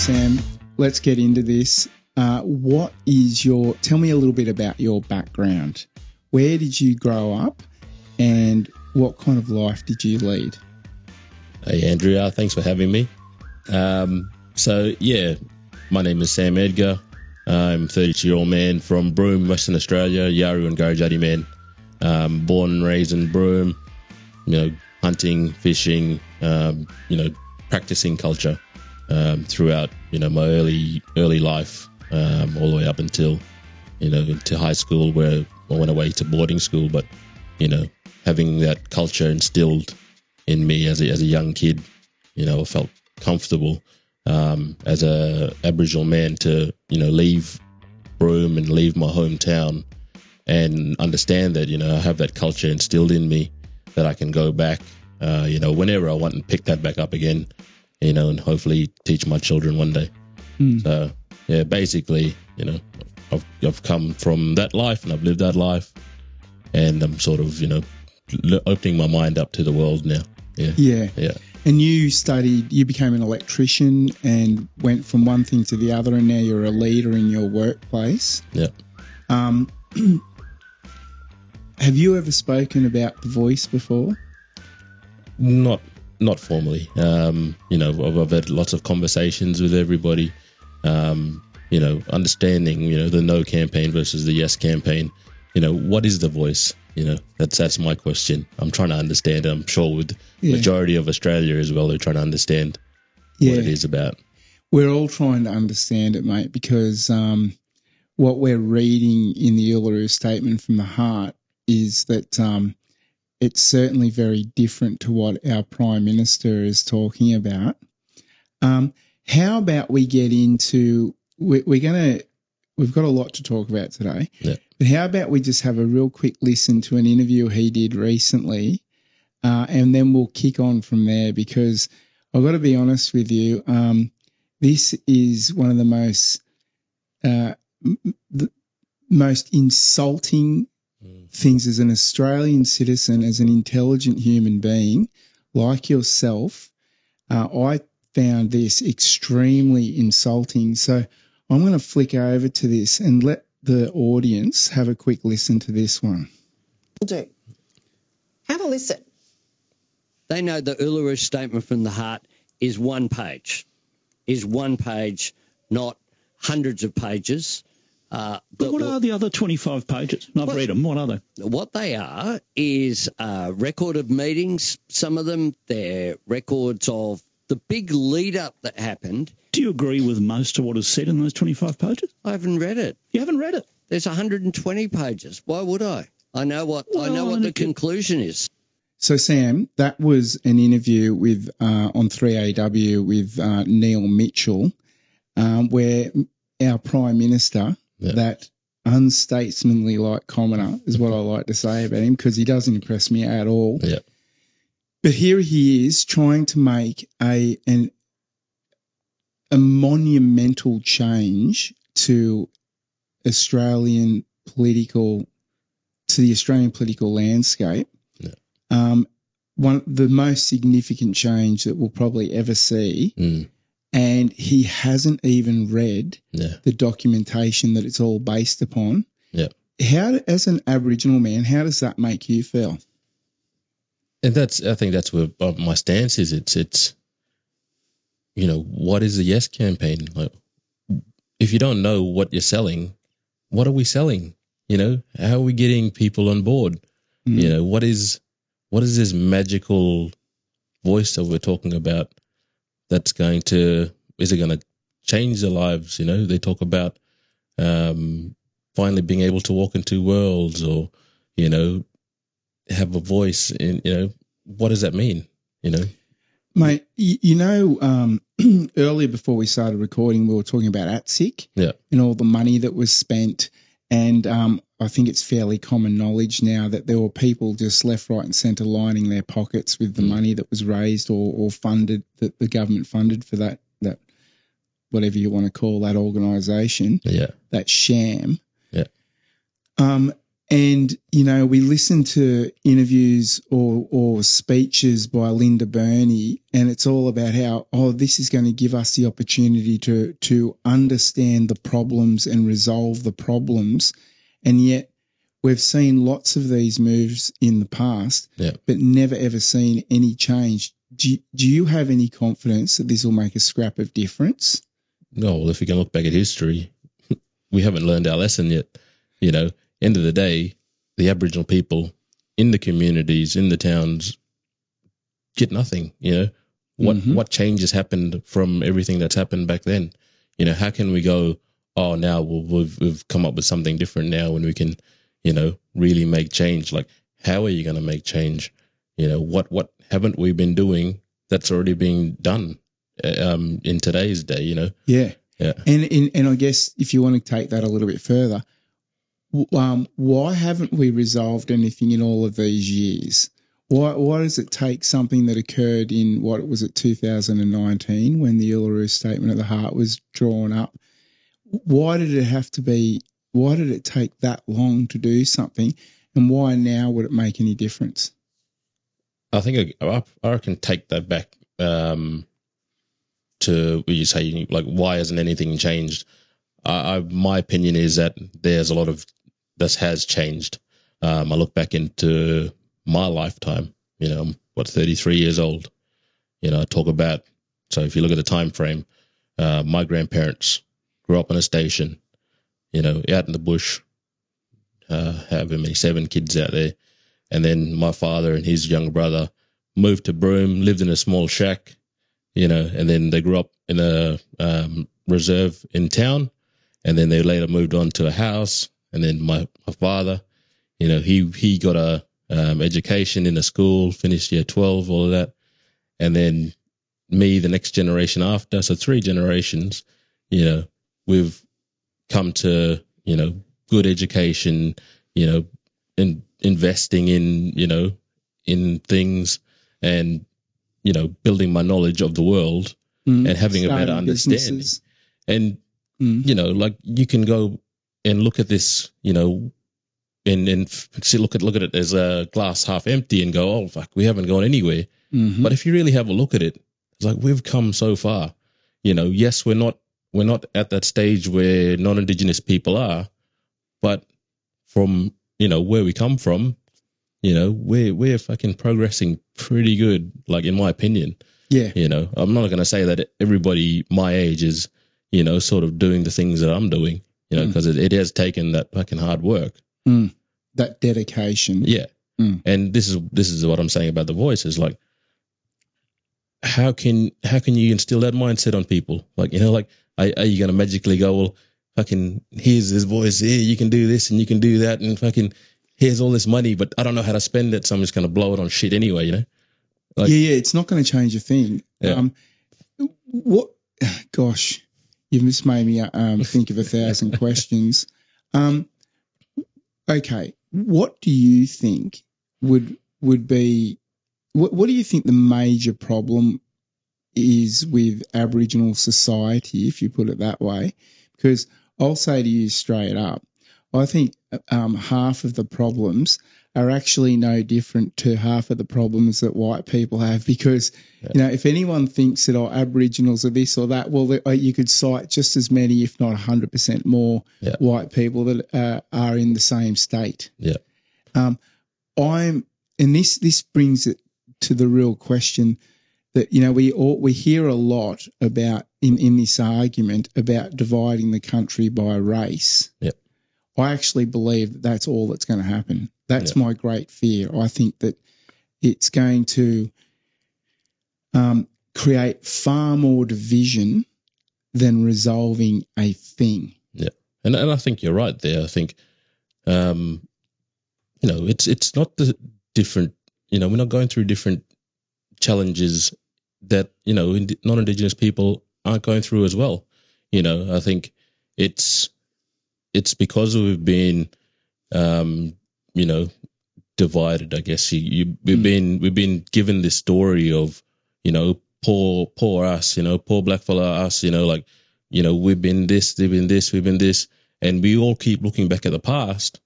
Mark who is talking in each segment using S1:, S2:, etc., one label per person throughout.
S1: Sam, let's get into this. Tell me a little bit about your background. Where did you grow up and what kind of life did you lead?
S2: Hey, Andrea, thanks for having me. My name is Sam Edgar. I'm a 32-year-old man from Broome, Western Australia, Yaru and Garajati man. Born and raised in Broome, hunting, fishing, practicing culture throughout, my early life, all the way up until, into high school where I went away to boarding school. But, having that culture instilled in me as a young kid, I felt comfortable as a Aboriginal man to, leave Broome and leave my hometown and understand that, I have that culture instilled in me that I can go back, whenever I want and pick that back up again, and hopefully teach my children one day. So, yeah, basically, I've come from that life and I've lived that life and I'm sort of, opening my mind up to the world now. Yeah. And you became an electrician and went from one thing to the other, and now you're a leader in your workplace. Yeah. Have you ever spoken about the voice before? Not formally. I've had lots of conversations with everybody. Understanding, the no campaign versus the yes campaign. What is the voice? That's my question. I'm trying to understand. I'm sure with the majority of Australia as well, they're trying to understand what it is about.
S1: We're all trying to understand it, mate, because what we're reading in the Uluru Statement from the Heart is that it's certainly very different to what our Prime Minister is talking about. How about we get into we've got a lot to talk about today. Yeah. But how about we just have a real quick listen to an interview he did recently, and then we'll kick on from there, because I've got to be honest with you, this is one of the most insulting things as an Australian citizen, as an intelligent human being like yourself. I found this extremely insulting. So I'm going to flick over to this and let the audience have a quick listen to this one.
S3: Will do. Have a listen.
S4: They know the Uluru Statement from the Heart is one page, not hundreds of pages.
S5: But what are the other 25 pages? I've read them. What are they?
S4: What they are is record of meetings. Some of them, they're records of the big lead-up that happened.
S5: Do you agree with most of what is said in those 25 pages?
S4: I haven't read it.
S5: You haven't read it?
S4: There's 120 pages. Why would I? I know what the conclusion is.
S1: So, Sam, that was an interview with on 3AW with Neil Mitchell, where our Prime Minister, that unstatesmanly-like commoner, is what I like to say about him, because he doesn't impress me at all. Yeah. But here he is trying to make a monumental change to the Australian political landscape. Yeah. The most significant change that we'll probably ever see. And he hasn't even read the documentation that it's all based upon. Yeah. As an Aboriginal man, how does that make you feel?
S2: And I think that's where my stance is. It's what is the yes campaign? Like, if you don't know what you're selling, what are we selling? How are we getting people on board? What is this magical voice that we're talking about that's is it going to change their lives? They talk about finally being able to walk into worlds, or, have a voice in, what does that mean?
S1: Mate, earlier before we started recording, we were talking about ATSIC and all the money that was spent. And I think it's fairly common knowledge now that there were people just left, right and centre lining their pockets with the money that was raised or funded, that the government funded for that whatever you want to call that organisation, that sham. Yeah. And, we listen to interviews or speeches by Linda Burney, and it's all about how, this is going to give us the opportunity to understand the problems and resolve the problems. And yet we've seen lots of these moves in the past, but never, ever seen any change. Do you have any confidence that this will make a scrap of difference?
S2: No, well, if we can look back at history, we haven't learned our lesson yet. End of the day, the Aboriginal people in the communities, in the towns, get nothing. What changes happened from everything that's happened back then? How can we go? Now we've come up with something different now when we can, really make change. Like, how are you going to make change? What haven't we been doing that's already being done in today's day?
S1: Yeah.
S2: Yeah.
S1: And I guess if you want to take that a little bit further, why haven't we resolved anything in all of these years? Why does it take something that occurred in, 2019 when the Uluru Statement of the Heart was drawn up? Why did it take that long to do something, and why now would it make any difference?
S2: I think I can take that back to what you say, like, why hasn't anything changed? My opinion is that there's a lot of that has changed. I look back into my lifetime. I'm 33 years old. I talk about. So if you look at the time frame, my grandparents grew up on a station. Out in the bush, however many 7 kids out there, and then my father and his younger brother moved to Broome, lived in a small shack. And then they grew up in a reserve in town, and then they later moved on to a house. And then my father, he got a education in a school, finished year 12, all of that. And then me, the next generation after, so 3 generations, we've come to, good education, investing in, in things, and, building my knowledge of the world and having a better understanding.
S1: Businesses.
S2: And, like, you can go and look at this, and look at it as a glass half empty and go, oh, fuck, we haven't gone anywhere.
S1: Mm-hmm.
S2: But if you really have a look at it, it's like, we've come so far. Yes, we're not at that stage where non-Indigenous people are, but from, where we come from, we're fucking progressing pretty good, like, in my opinion.
S1: Yeah.
S2: I'm not going to say that everybody my age is, sort of doing the things that I'm doing, because it has taken that fucking hard work.
S1: That dedication.
S2: Yeah. And this is what I'm saying about the voice is, like, how can you instill that mindset on people? Like, are you going to magically go, well, fucking, here's this voice here, you can do this and you can do that, and fucking, here's all this money, but I don't know how to spend it, so I'm just going to blow it on shit anyway, Like,
S1: yeah, it's not going to change a thing.
S2: Yeah.
S1: Gosh, you've just made me think of 1,000 questions. Okay, what do you think would be, what do you think the major problem is with Aboriginal society, if you put it that way? Because I'll say to you straight up, I think half of the problems are actually no different to half of the problems that white people have, because, if anyone thinks that Aboriginals are this or that, well, you could cite just as many, if not 100% more white people that are in the same state.
S2: Yeah.
S1: And this brings it to the real question that, we hear a lot about in this argument about dividing the country by race.
S2: Yeah.
S1: I actually believe that that's all that's going to happen. That's my great fear. I think that it's going to create far more division than resolving a thing.
S2: Yeah. And I think you're right there. I think, it's not the different, we're not going through different challenges that, non-Indigenous people aren't going through as well. I think it's because we've been, divided, I guess. We've been given this story of, poor us, poor black fella us, we've been this, we've been this, and we all keep looking back at the past,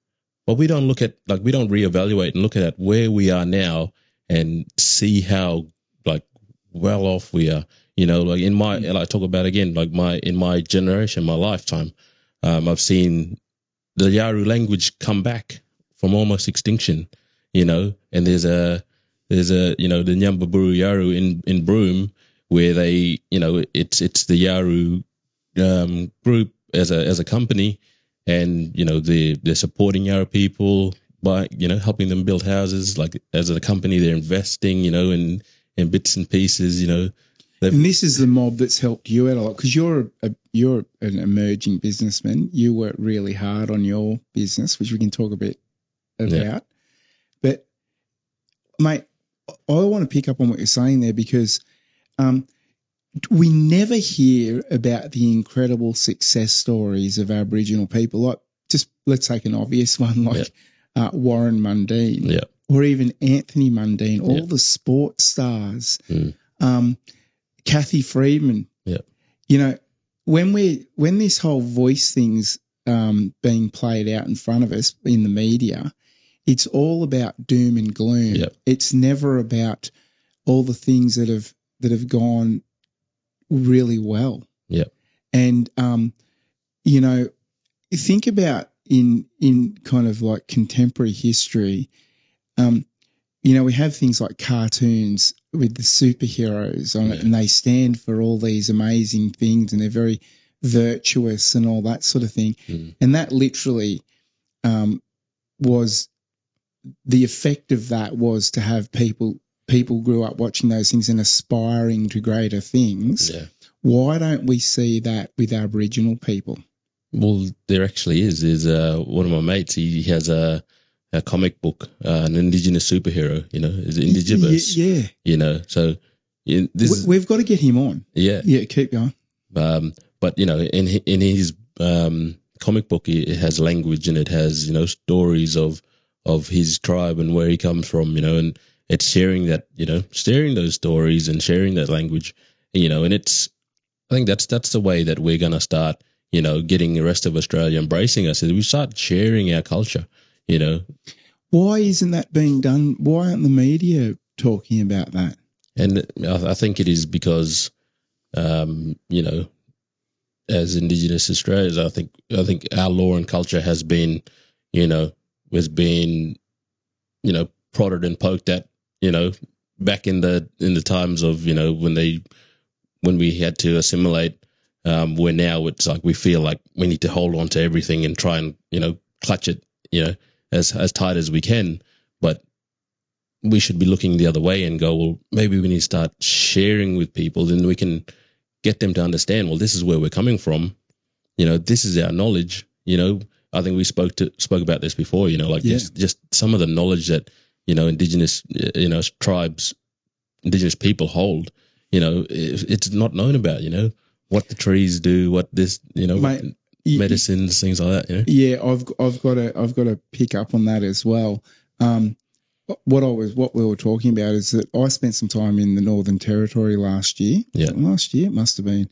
S2: But we don't we don't reevaluate and look at where we are now and see how like well off we are. You know, like like I talk about again, like in my generation, my lifetime, I've seen the Yaru language come back from almost extinction. You know, and there's a you know, the Nyambaburu Yaru in Broome, where they, you know, it's the Yaru group as a company, and you know they're supporting Yaru people by, you know, helping them build houses. Like as a company, they're investing, you know, in bits and pieces, you know.
S1: And this is the mob that's helped you out a lot, because you're an emerging businessman. You work really hard on your business, which we can talk a bit about. Yeah. But mate, I want to pick up on what you're saying there, because we never hear about the incredible success stories of Aboriginal people. Like, just let's take an obvious one, like Warren Mundine, or even Anthony Mundine, all the sports stars, Kathy Friedman. You know, when this whole voice thing's being played out in front of us in the media, it's all about doom and gloom. It's never about all the things that have gone really well. And you know, think about in kind of like contemporary history, you know, we have things like cartoons with the superheroes on it, and they stand for all these amazing things, and they're very virtuous and all that sort of thing. And that literally was the effect of that, was to have people grew up watching those things and aspiring to greater things. Why don't we see that with Aboriginal people?
S2: Well, there actually is. There's one of my mates. He has a comic book, an Indigenous superhero. You know, is Indigenous. You know, so
S1: we've got to get him on. Keep going.
S2: But you know, in his comic book, it has language, and it has, you know, stories of his tribe and where he comes from. You know, and it's sharing that, you know, sharing those stories and sharing that language. You know, and I think that's the way that we're gonna start, you know, getting the rest of Australia embracing us. Is we start sharing our culture. You know,
S1: why isn't that being done? Why aren't the media talking about that?
S2: And I think it is because, you know, as Indigenous Australians, I think our law and culture has been, you know, prodded and poked at, you know, back in the times of, you know, when we had to assimilate, where now it's like we feel like we need to hold on to everything and try and, you know, clutch it, you know, as tight as we can. But we should be looking the other way and go, well, maybe we need to start sharing with people, then we can get them to understand, well, this is where we're coming from. You know, this is our knowledge. You know, I think we spoke about this before, you know, like just some of the knowledge that, you know, Indigenous, you know, tribes, Indigenous people hold, you know, it's not known about, you know, what the trees do, what this, you know, medicines, things like that, you know?
S1: Yeah, I've got to pick up on that as well. What we were talking about is that I spent some time in the Northern Territory last year. Last year it must have been.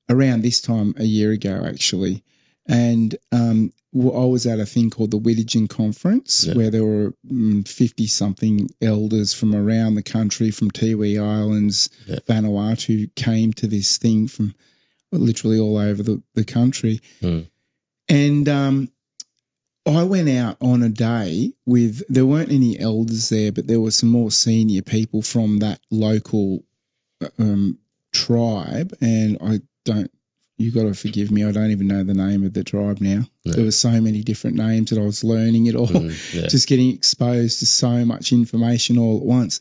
S1: Around this time a year ago, actually. And I was at a thing called the Whittigen Conference, where there were 50-something elders from around the country, from Tiwi Islands, Vanuatu, came to this thing from literally all over the country. And I went out on a day there weren't any elders there, but there were some more senior people from that local tribe, and you got to forgive me, I don't even know the name of the tribe now. There were so many different names that I was learning it all, just getting exposed to so much information all at once.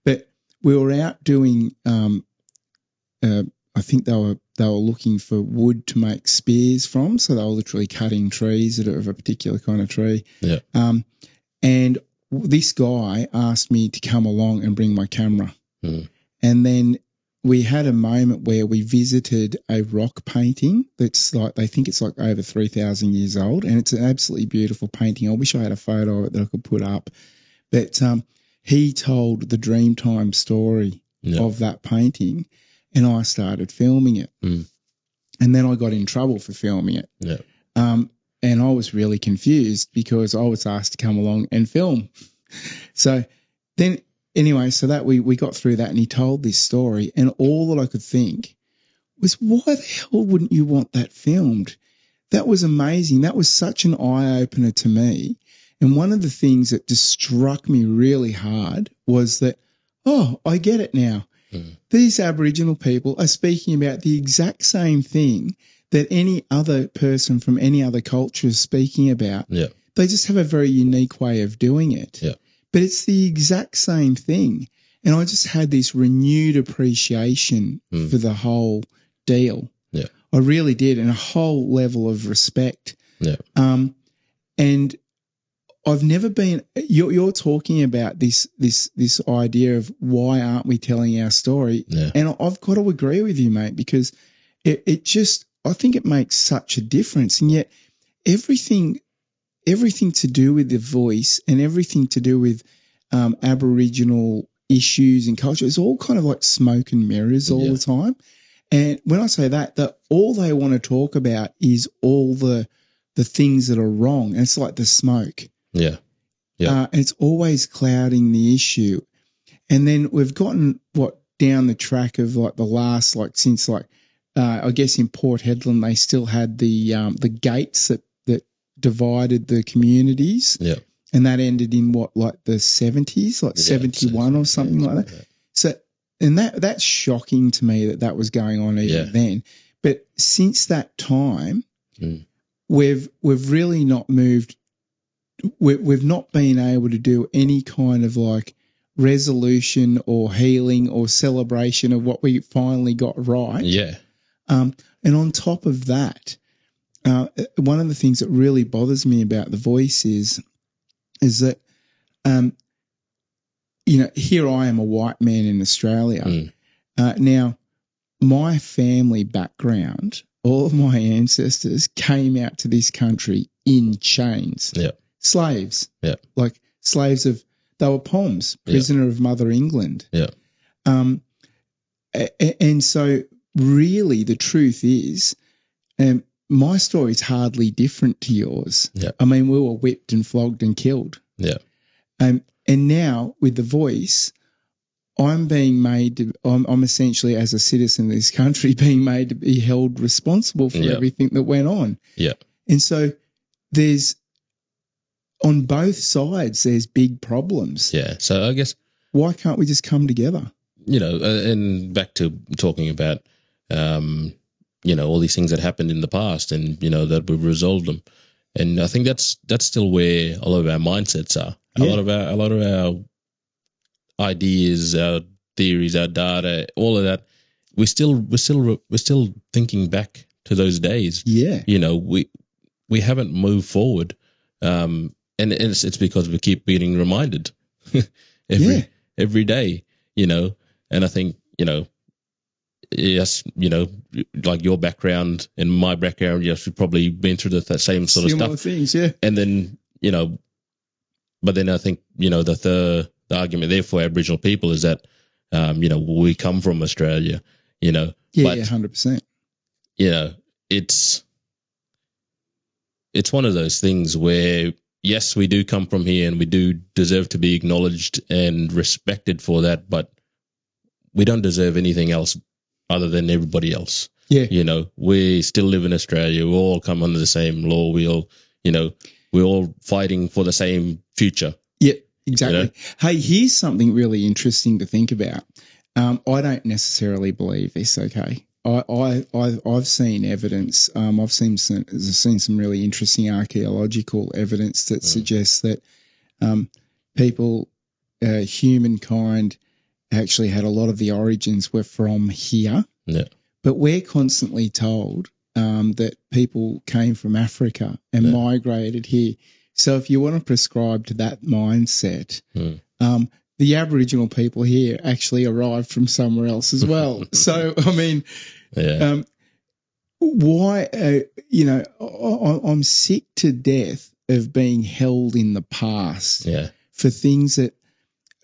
S1: But we were out doing, I think they were looking for wood to make spears from, so they were literally cutting trees of a particular kind of tree. And this guy asked me to come along and bring my camera. And then we had a moment where we visited a rock painting that's like, they think it's like over 3,000 years old, and it's an absolutely beautiful painting. I wish I had a photo of it that I could put up. But he told the Dreamtime story of that painting, and I started filming it. And then I got in trouble for filming it. and I was really confused because I was asked to come along and film. So then, anyway, so that we got through that, and he told this story, and all that I could think was, why the hell wouldn't you want that filmed? That was amazing. That was such an eye-opener to me. And one of the things that just struck me really hard was that, oh, I get it now. These Aboriginal people are speaking about the exact same thing that any other person from any other culture is speaking about.
S2: Yeah.
S1: They just have a very unique way of doing it.
S2: Yeah.
S1: But it's the exact same thing. And I just had this renewed appreciation for the whole deal.
S2: Yeah.
S1: I really did, and a whole level of respect.
S2: Yeah.
S1: And I've never been. You're talking about this idea of why aren't we telling our story?
S2: Yeah.
S1: And I've got to agree with you, mate, because it just, I think it makes such a difference. And yet everything to do with the voice and everything to do with Aboriginal issues and culture is all kind of like smoke and mirrors all the time. And when I say that all they want to talk about is all the things that are wrong. And it's like the smoke.
S2: Yeah. Yeah.
S1: And it's always clouding the issue. And then we've gotten down the track of like the last, like since like, I guess in Port Hedland, they still had the gates that divided the communities.
S2: Yeah.
S1: And that ended in like the 70s, like 71 or something like that. So, and that's shocking to me that was going on even then. But since that time, we've really not moved. We've not been able to do any kind of like resolution or healing or celebration of what we finally got right.
S2: Yeah.
S1: And on top of that, one of the things that really bothers me about The Voice is that, here I am, a white man in Australia. Now, my family background, all of my ancestors came out to this country in chains.
S2: Yeah.
S1: Slaves.
S2: Yeah.
S1: Like slaves they were Poms, prisoner of Mother England.
S2: Yeah.
S1: And so really the truth is, my story is hardly different to yours.
S2: Yeah.
S1: I mean, we were whipped and flogged and killed.
S2: Yeah.
S1: And now with The Voice, I'm being made to, I'm essentially, as a citizen of this country, being made to be held responsible for everything that went on.
S2: Yeah.
S1: And so there's, on both sides, there's big problems.
S2: Yeah. So I guess,
S1: why can't we just come together?
S2: And back to talking about, all these things that happened in the past and, that we've resolved them. And I think that's still where a lot of our mindsets are. A lot of our ideas, our theories, our data, all of that. We're still thinking back to those days.
S1: Yeah.
S2: We haven't moved forward. And it's because we keep getting reminded every day, and I think, yes, like your background and my background, yes, we've probably been through that same sort of
S1: Similar
S2: stuff.
S1: things, yeah.
S2: And then, but then I think, the argument there for Aboriginal people is that, we come from Australia,
S1: Yeah,
S2: but,
S1: 100%.
S2: It's one of those things where, yes, we do come from here and we do deserve to be acknowledged and respected for that, but we don't deserve anything else other than everybody else.
S1: Yeah.
S2: We still live in Australia. We all come under the same law. We all, we're all fighting for the same future.
S1: Yeah, exactly. Hey, here's something really interesting to think about. I don't necessarily believe this, okay? I've seen evidence. I've seen some really interesting archaeological evidence that suggests that people, humankind, actually had a lot of the origins were from here.
S2: Yeah.
S1: But we're constantly told that people came from Africa and migrated here. So if you want to prescribe to that mindset, the Aboriginal people here actually arrived from somewhere else as well. So, I mean, why, I'm sick to death of being held in the past for things that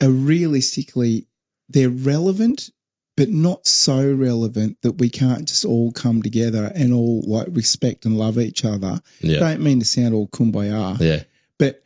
S1: are realistically, they're relevant but not so relevant that we can't just all come together and all like respect and love each other.
S2: Yeah.
S1: Don't mean to sound all kumbaya.
S2: Yeah.
S1: But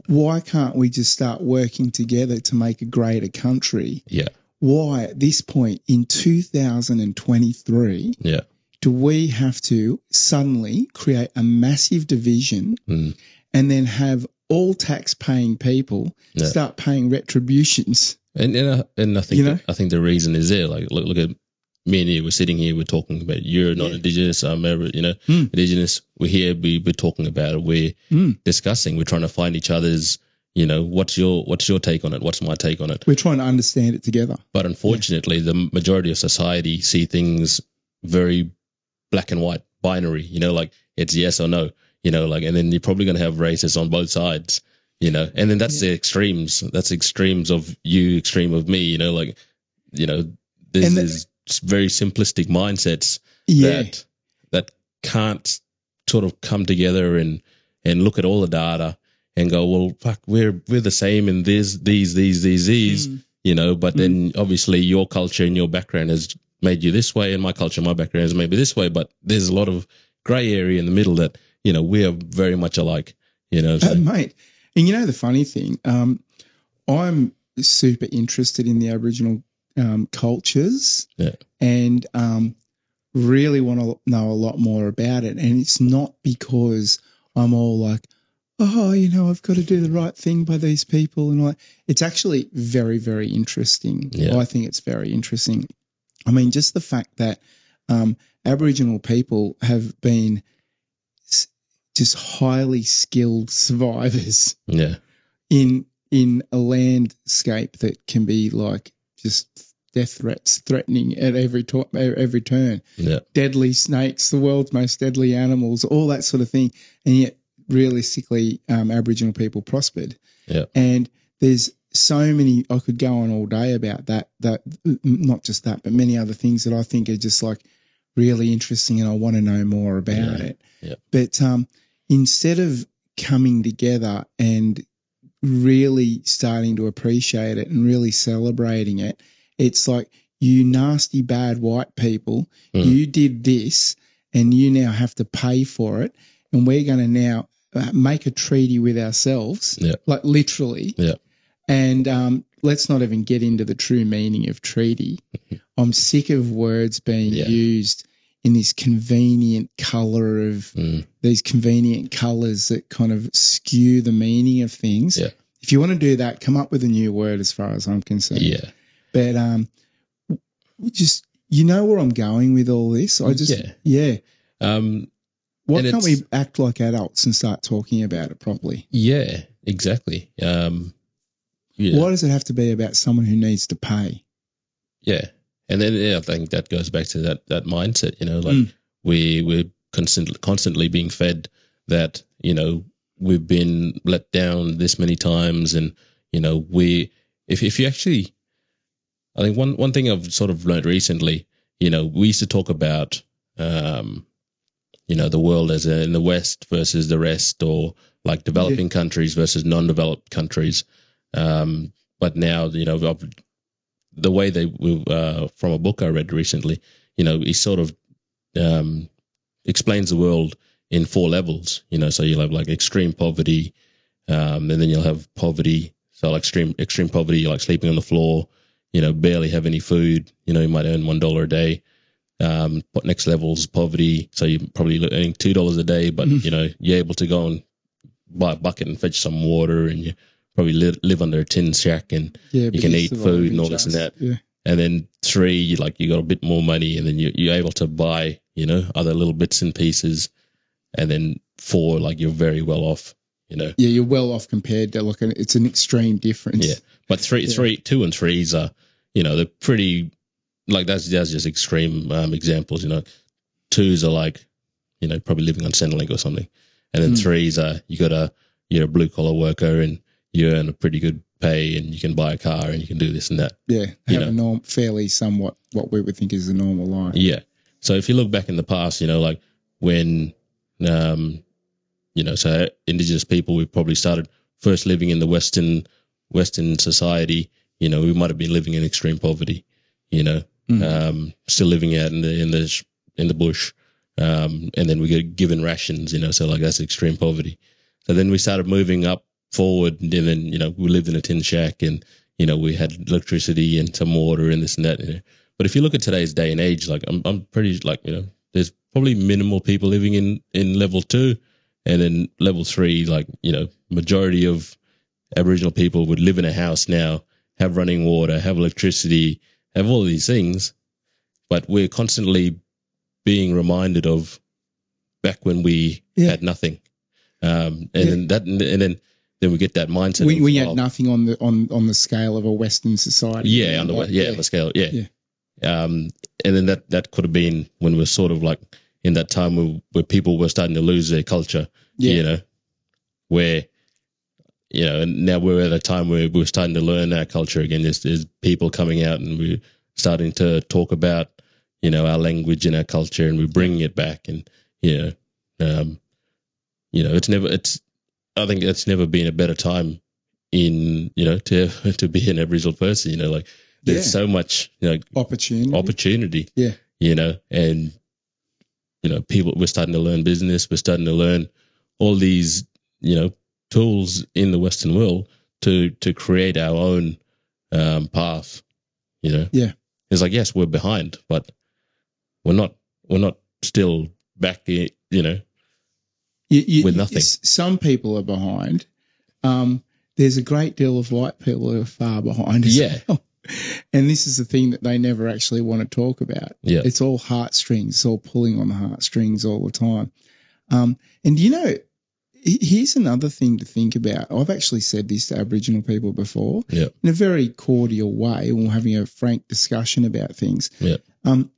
S1: why can't we just start working together to make a greater country?
S2: Yeah.
S1: Why at this point in 2023
S2: Yeah.
S1: do we have to suddenly create a massive division
S2: Mm.
S1: and then have all tax-paying people start paying retributions?
S2: And I think
S1: You know?
S2: I think the reason is there. Like look at me and you. We're sitting here. We're talking about you're not Indigenous. I'm Indigenous. We're here. We're talking about it. We're discussing. We're trying to find each other's. What's your take on it? What's my take on it?
S1: We're trying to understand it together.
S2: But unfortunately, the majority of society see things very black and white, binary. Like it's yes or no. And then you're probably going to have racists on both sides. And then that's the extremes. That's extremes of you, extreme of me. There's very simplistic mindsets that can't sort of come together and look at all the data and go, well, fuck, we're the same in these. But then obviously your culture and your background has made you this way, and my culture, my background has made me this way. But there's a lot of grey area in the middle that we are very much alike. So.
S1: Mate. And the funny thing, I'm super interested in the Aboriginal cultures and really want to know a lot more about it. And it's not because I'm all like, I've got to do the right thing by these people. And it's actually very, very interesting.
S2: Yeah.
S1: I think it's very interesting. I mean, just the fact that Aboriginal people have been just highly skilled survivors in a landscape that can be like just death threats threatening at every turn.
S2: Yeah.
S1: Deadly snakes, the world's most deadly animals, all that sort of thing. And yet realistically, Aboriginal people prospered.
S2: Yeah.
S1: And there's so many, I could go on all day about that, not just that, but many other things that I think are just like really interesting and I want to know more about it.
S2: Yeah.
S1: But instead of coming together and really starting to appreciate it and really celebrating it, it's like, you nasty bad white people, you did this and you now have to pay for it, and we're going to now make a treaty with ourselves, like literally.
S2: Yeah.
S1: And let's not even get into the true meaning of treaty. I'm sick of words being used in this convenient colour of these convenient colours that kind of skew the meaning of things.
S2: Yeah.
S1: If you want to do that, come up with a new word as far as I'm concerned.
S2: Yeah.
S1: But just, where I'm going with all this? Why can't we act like adults and start talking about it properly?
S2: Yeah, exactly.
S1: Why does it have to be about someone who needs to pay?
S2: Yeah. And then I think that goes back to that mindset, we're constantly being fed that, we've been let down this many times, and, if you actually, I think one thing I've sort of learned recently, we used to talk about, the world as in the West versus the rest, or like developing countries versus non-developed countries. But now, the way from a book I read recently, he sort of explains the world in 4 levels. So you'll have like extreme poverty, and then you'll have poverty. So like extreme poverty, like sleeping on the floor, barely have any food. You might earn $1 a day. Next level is poverty. So you're probably earning $2 a day, but you're able to go and buy a bucket and fetch some water, and you probably live under a tin shack, and you can eat food and all this and that.
S1: Yeah.
S2: And then 3, you got a bit more money, and then you're able to buy, other little bits and pieces. And then 4, like you're very well off, Yeah,
S1: you're well off compared to it's an extreme difference.
S2: Yeah. But 2 and 3s are, they're pretty, like that's just extreme examples, 2s are like, probably living on Centrelink or something. And then 3s are, you're a blue collar worker and you earn a pretty good pay and you can buy a car and you can do this and that.
S1: Yeah, have a fairly somewhat what we would think is a normal life.
S2: Yeah. So if you look back in the past, like when, so Indigenous people, we probably started first living in the Western society, we might have been living in extreme poverty, still living out in the bush, and then we get given rations, so like that's extreme poverty. So then we started moving up forward, and then we lived in a tin shack, and we had electricity and some water and this and that. But if you look at today's day and age, like I'm pretty like there's probably minimal people living in level 2, and then level 3, like majority of Aboriginal people would live in a house now, have running water, have electricity, have all of these things, but we're constantly being reminded of back when we had nothing, and then we get that mindset.
S1: We had nothing on the scale of a Western society.
S2: Yeah, on the scale. Yeah. And then that could have been when we're sort of like in that time where people were starting to lose their culture. Where. And now we're at a time where we're starting to learn our culture again. There's people coming out, and we're starting to talk about, our language and our culture, and we're bringing it back. And, I think it's never been a better time to be an Aboriginal person, like there's so much, opportunity.
S1: Yeah.
S2: And, people, we're starting to learn business. We're starting to learn all these, tools in the Western world to create our own path.
S1: Yeah.
S2: It's like, yes, we're behind, but we're not still back. With nothing.
S1: Some people are behind. There's a great deal of white people who are far behind as well. And this is the thing that they never actually want to talk about.
S2: Yeah.
S1: It's all heartstrings. It's all pulling on the heartstrings all the time. And here's another thing to think about. I've actually said this to Aboriginal people before in a very cordial way, when we're having a frank discussion about things.
S2: Yeah.
S1: And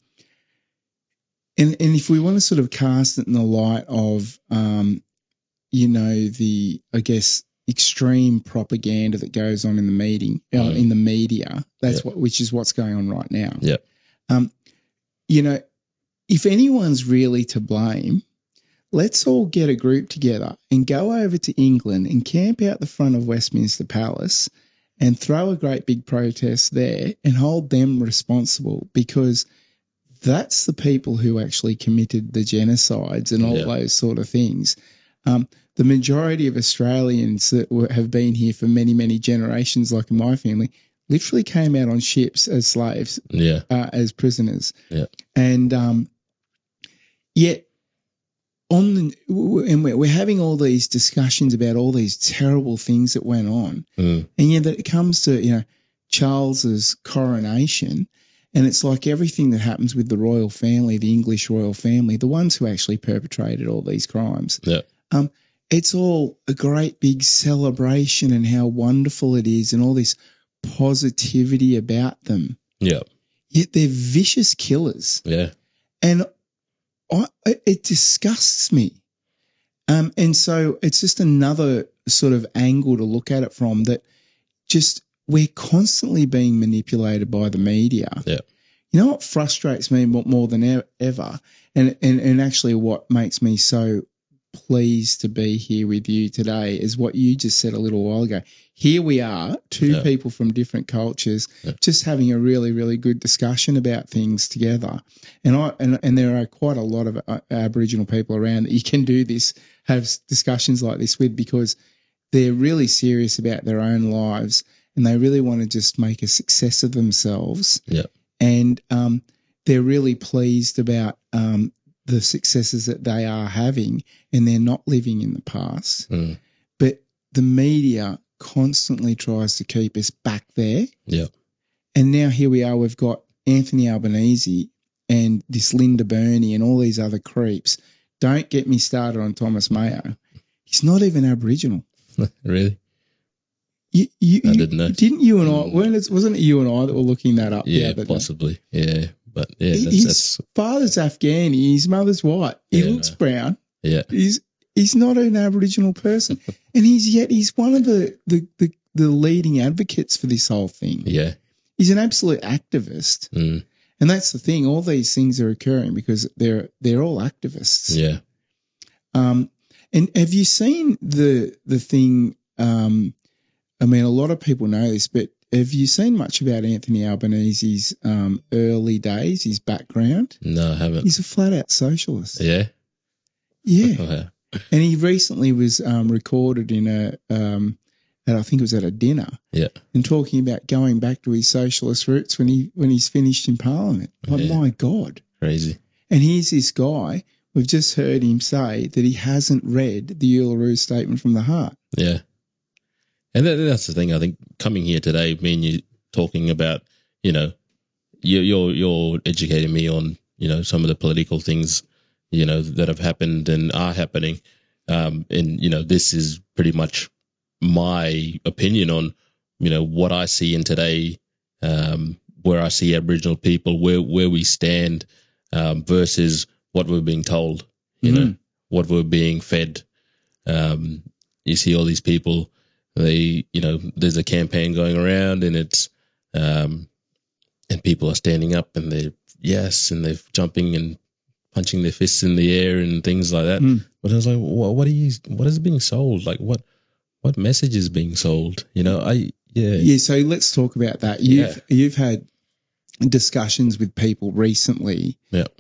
S1: if we want to sort of cast it in the light of, the, I guess, extreme propaganda that goes on in the in the media, which is what's going on right now.
S2: Yeah.
S1: If anyone's really to blame, let's all get a group together and go over to England and camp out the front of Westminster Palace and throw a great big protest there and hold them responsible, because that's the people who actually committed the genocides and all those sort of things. The majority of Australians that have been here for many, many generations, like in my family, literally came out on ships as slaves, as prisoners.
S2: Yeah.
S1: And yet, and we're having all these discussions about all these terrible things that went on, and yet it comes to Charles's coronation, and it's like everything that happens with the royal family, the English royal family, the ones who actually perpetrated all these crimes.
S2: Yeah.
S1: It's all a great big celebration and how wonderful it is, and all this positivity about them.
S2: Yeah.
S1: Yet they're vicious killers.
S2: Yeah.
S1: And it disgusts me. And so it's just another sort of angle to look at it from, that just we're constantly being manipulated by the media.
S2: Yeah.
S1: You know what frustrates me more than ever, and actually what makes me so pleased to be here with you today is what you just said a little while ago. Here we are, two people from different cultures, just having a really, really good discussion about things together. And there are quite a lot of Aboriginal people around that you can do this, have discussions like this with, because they're really serious about their own lives and they really want to just make a success of themselves.
S2: Yeah.
S1: And they're really pleased about the successes that they are having, and they're not living in the past. But the media constantly tries to keep us back there.
S2: Yeah.
S1: And now here we are, we've got Anthony Albanese and this Linda Burney and all these other creeps. Don't get me started on Thomas Mayo. He's not even Aboriginal.
S2: Really?
S1: I
S2: didn't know.
S1: Didn't you and I? Wasn't it you and I that were looking that up?
S2: Yeah, possibly. Yeah, but yeah,
S1: his father's Afghani, his mother's white. He looks brown.
S2: Yeah,
S1: he's not an Aboriginal person, and he's one of the leading advocates for this whole thing.
S2: Yeah,
S1: he's an absolute activist, and that's the thing. All these things are occurring because they're all activists.
S2: Yeah.
S1: And have you seen the thing? I mean, a lot of people know this, but have you seen much about Anthony Albanese's early days, his background?
S2: No, I haven't.
S1: He's a flat-out socialist.
S2: Yeah?
S1: Yeah.
S2: Oh, yeah.
S1: And he recently was recorded in I think it was at a dinner,
S2: Yeah.
S1: and talking about going back to his socialist roots when he's finished in Parliament. Like,
S2: Yeah.
S1: my God.
S2: Crazy.
S1: And here's this guy, we've just heard him say that he hasn't read the Uluru Statement from the Heart.
S2: Yeah. And that's the thing. I think coming here today, me and you talking about, you're educating me on, some of the political things, that have happened and are happening. And, this is pretty much my opinion on, what I see in today, where I see Aboriginal people, where we stand, versus what we're being told, what we're being fed. You see all these people, there's a campaign going around and it's, and people are standing up and they're jumping and punching their fists in the air and things like that. But I was like, what is being sold? Like what message is being sold?
S1: Yeah. So let's talk about that. You've had discussions with people recently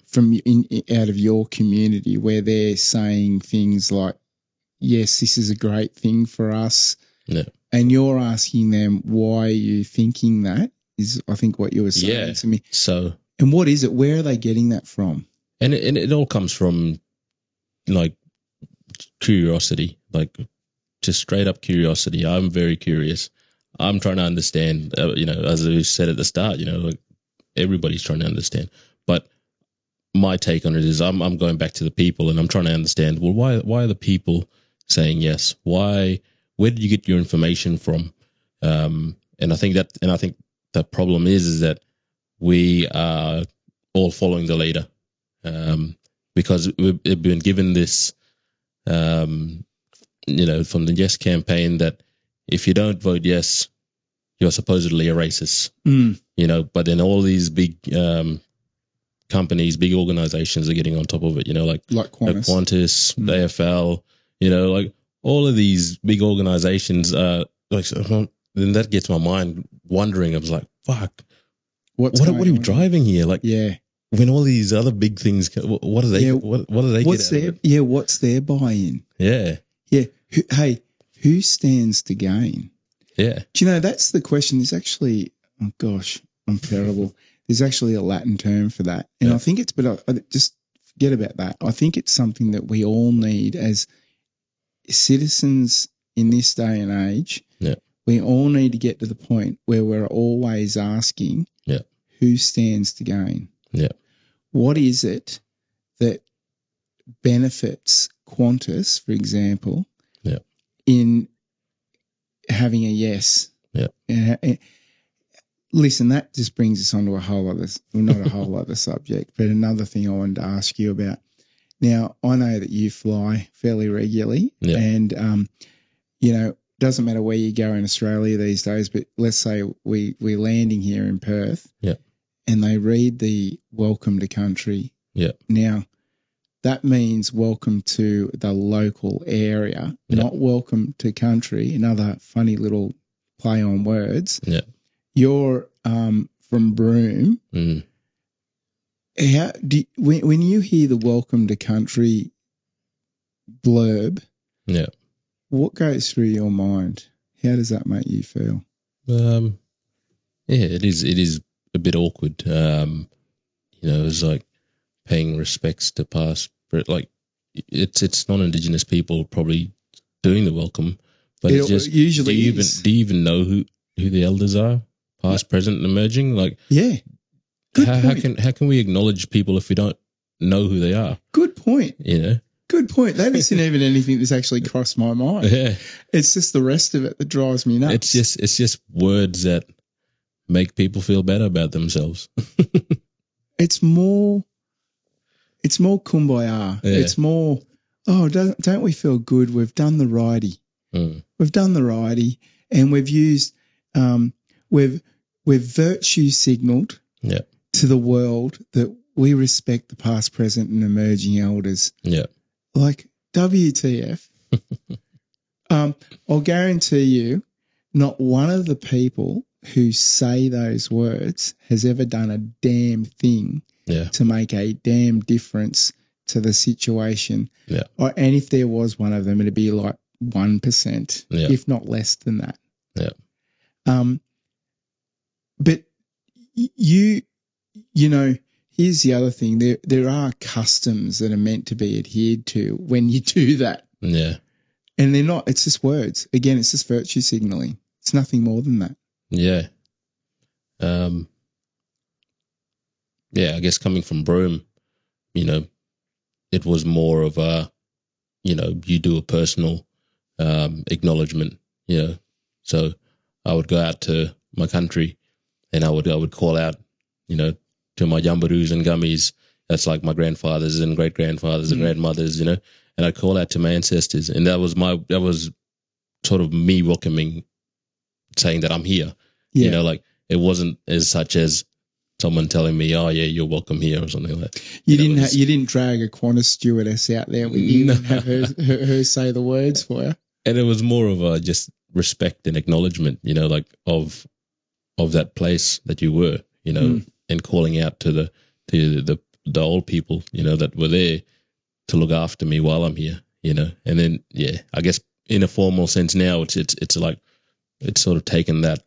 S1: from out of your community where they're saying things like, yes, this is a great thing for us.
S2: Yeah.
S1: And you're asking them, why are you thinking that, is I think what you were saying to me.
S2: So,
S1: and what is it? Where are they getting that from?
S2: And it all comes from like curiosity, like just straight up curiosity. I'm very curious. I'm trying to understand, as I said at the start, like everybody's trying to understand. But my take on it is I'm going back to the people and I'm trying to understand, well, why are the people saying yes? Where did you get your information from? And I think the problem is that we are all following the leader, because we've been given this, from the Yes campaign that if you don't vote yes, you're supposedly a racist, but then all these big, companies, big organizations are getting on top of it, like Qantas, the AFL, like all of these big organizations are like, then that gets my mind wondering. I was like, fuck, what are we driving here? Like, when all these other big things, what are they, what do they get out of it?
S1: What's their buy-in?
S2: Yeah.
S1: Who stands to gain?
S2: Yeah.
S1: Do you know, that's the question. There's actually, oh gosh, I'm terrible. There's actually a Latin term for that. And I think it's, but I just forget about that. I think it's something that we all need as citizens in this day and age.
S2: Yeah.
S1: We all need to get to the point where we're always asking, who stands to gain?
S2: Yeah.
S1: What is it that benefits Qantas, for example, in having a yes?
S2: Yeah.
S1: And listen, that just brings us on to a whole other, well, not a whole other subject, but another thing I wanted to ask you about. Now, I know that you fly fairly regularly and, doesn't matter where you go in Australia these days, but let's say we're landing here in Perth and they read the welcome to country.
S2: Yeah.
S1: Now, that means welcome to the local area, not welcome to country, another funny little play on words.
S2: Yeah.
S1: You're from Broome. How when you hear the welcome to country blurb, what goes through your mind? How does that make you feel?
S2: It is a bit awkward. It's like paying respects to past, but like it's non-Indigenous people probably doing the welcome, but it's just
S1: usually
S2: do you even know who the elders are, past, present, and emerging? Like, how can we acknowledge people if we don't know who they are?
S1: Good point. Good point. That isn't even anything that's actually crossed my mind.
S2: Yeah, it's
S1: just the rest of it that drives me nuts.
S2: It's just words that make people feel better about themselves.
S1: It's more kumbaya. Yeah. It's more, don't we feel good? We've done the righty. We've done the righty, and we've used, we've virtue signalled to the world that we respect the past, present, and emerging elders.
S2: Yeah.
S1: Like, WTF. I'll guarantee you, not one of the people who say those words has ever done a damn thing to make a damn difference to the situation.
S2: Yeah.
S1: And if there was one of them, it'd be like 1%, if not less than that.
S2: Yeah.
S1: But you know, here's the other thing. There are customs that are meant to be adhered to when you do that.
S2: Yeah.
S1: And they're not, it's just words. Again, it's just virtue signaling. It's nothing more than that.
S2: Yeah. Yeah, I guess coming from Broome, you know, it was more of a, you know, you do a personal acknowledgement, you know. So I would go out to my country and I would call out, you know, to my Yambaroos and Gummies. That's like my grandfathers and great grandfathers and grandmothers, you know. And I'd call out to my ancestors, and that was sort of me welcoming, saying that I'm here.
S1: Yeah.
S2: You know, like it wasn't as such as someone telling me, "Oh yeah, you're welcome here" or something like that.
S1: You didn't drag a Qantas stewardess out there with you and have her say the words for you.
S2: And it was more of a just respect and acknowledgement, you know, like of that place that you were, you know, and calling out to the old people, you know, that were there to look after me while I'm here, you know. And then I guess in a formal sense now it's like it's sort of taken that,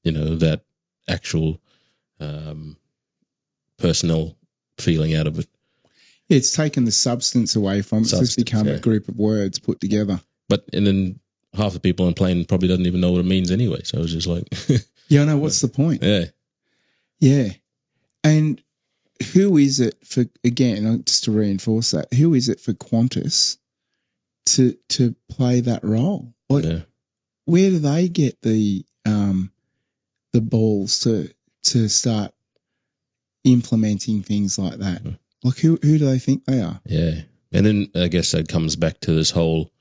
S2: you know, that actual personal feeling out of it.
S1: It's taken the substance away from it. It's just become a group of words put together.
S2: And then half the people on the plane probably doesn't even know what it means anyway. So it's just like,
S1: yeah, I know. What's the point?
S2: Yeah.
S1: Yeah. And who is it for, again, just to reinforce that, who is it for Qantas to play that role? Like, where do they get the balls to start implementing things like that? Like, who do they think they are?
S2: Yeah. And then I guess that comes back to this whole,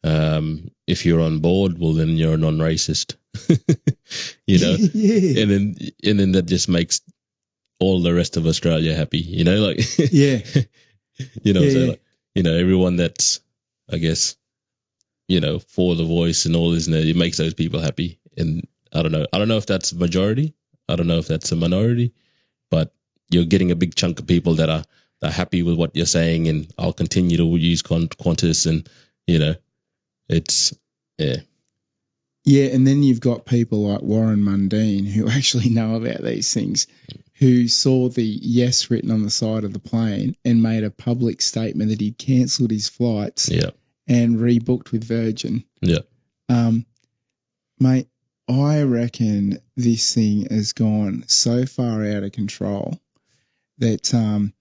S2: if you're on board, well, then you're a non-racist, you know?
S1: Yeah.
S2: And then that just makes all the rest of Australia happy, you know, like,
S1: yeah,
S2: you know, so like, you know, everyone that's, I guess, you know, for the voice and all this, and it makes those people happy. And I don't know if that's a majority. I don't know if that's a minority, but you're getting a big chunk of people that are happy with what you're saying, and I'll continue to use Qantas, and, you know, it's,
S1: Yeah, and then you've got people like Warren Mundine who actually know about these things, who saw the yes written on the side of the plane and made a public statement that he'd cancelled his flights and rebooked with Virgin.
S2: Yeah.
S1: Mate, I reckon this thing has gone so far out of control that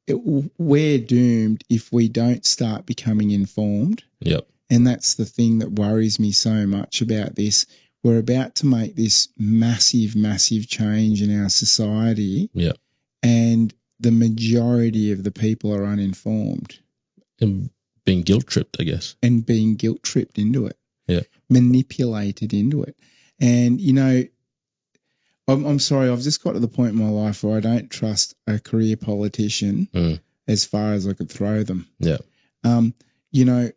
S1: we're doomed if we don't start becoming informed.
S2: Yep.
S1: And that's the thing that worries me so much about this. We're about to make this massive, massive change in our society.
S2: Yeah.
S1: And the majority of the people are uninformed.
S2: And being guilt-tripped, I guess.
S1: And being guilt-tripped into it.
S2: Yeah.
S1: Manipulated into it. And, you know, I'm sorry, I've just got to the point in my life where I don't trust a career politician as far as I could throw them.
S2: Yeah.
S1: You know,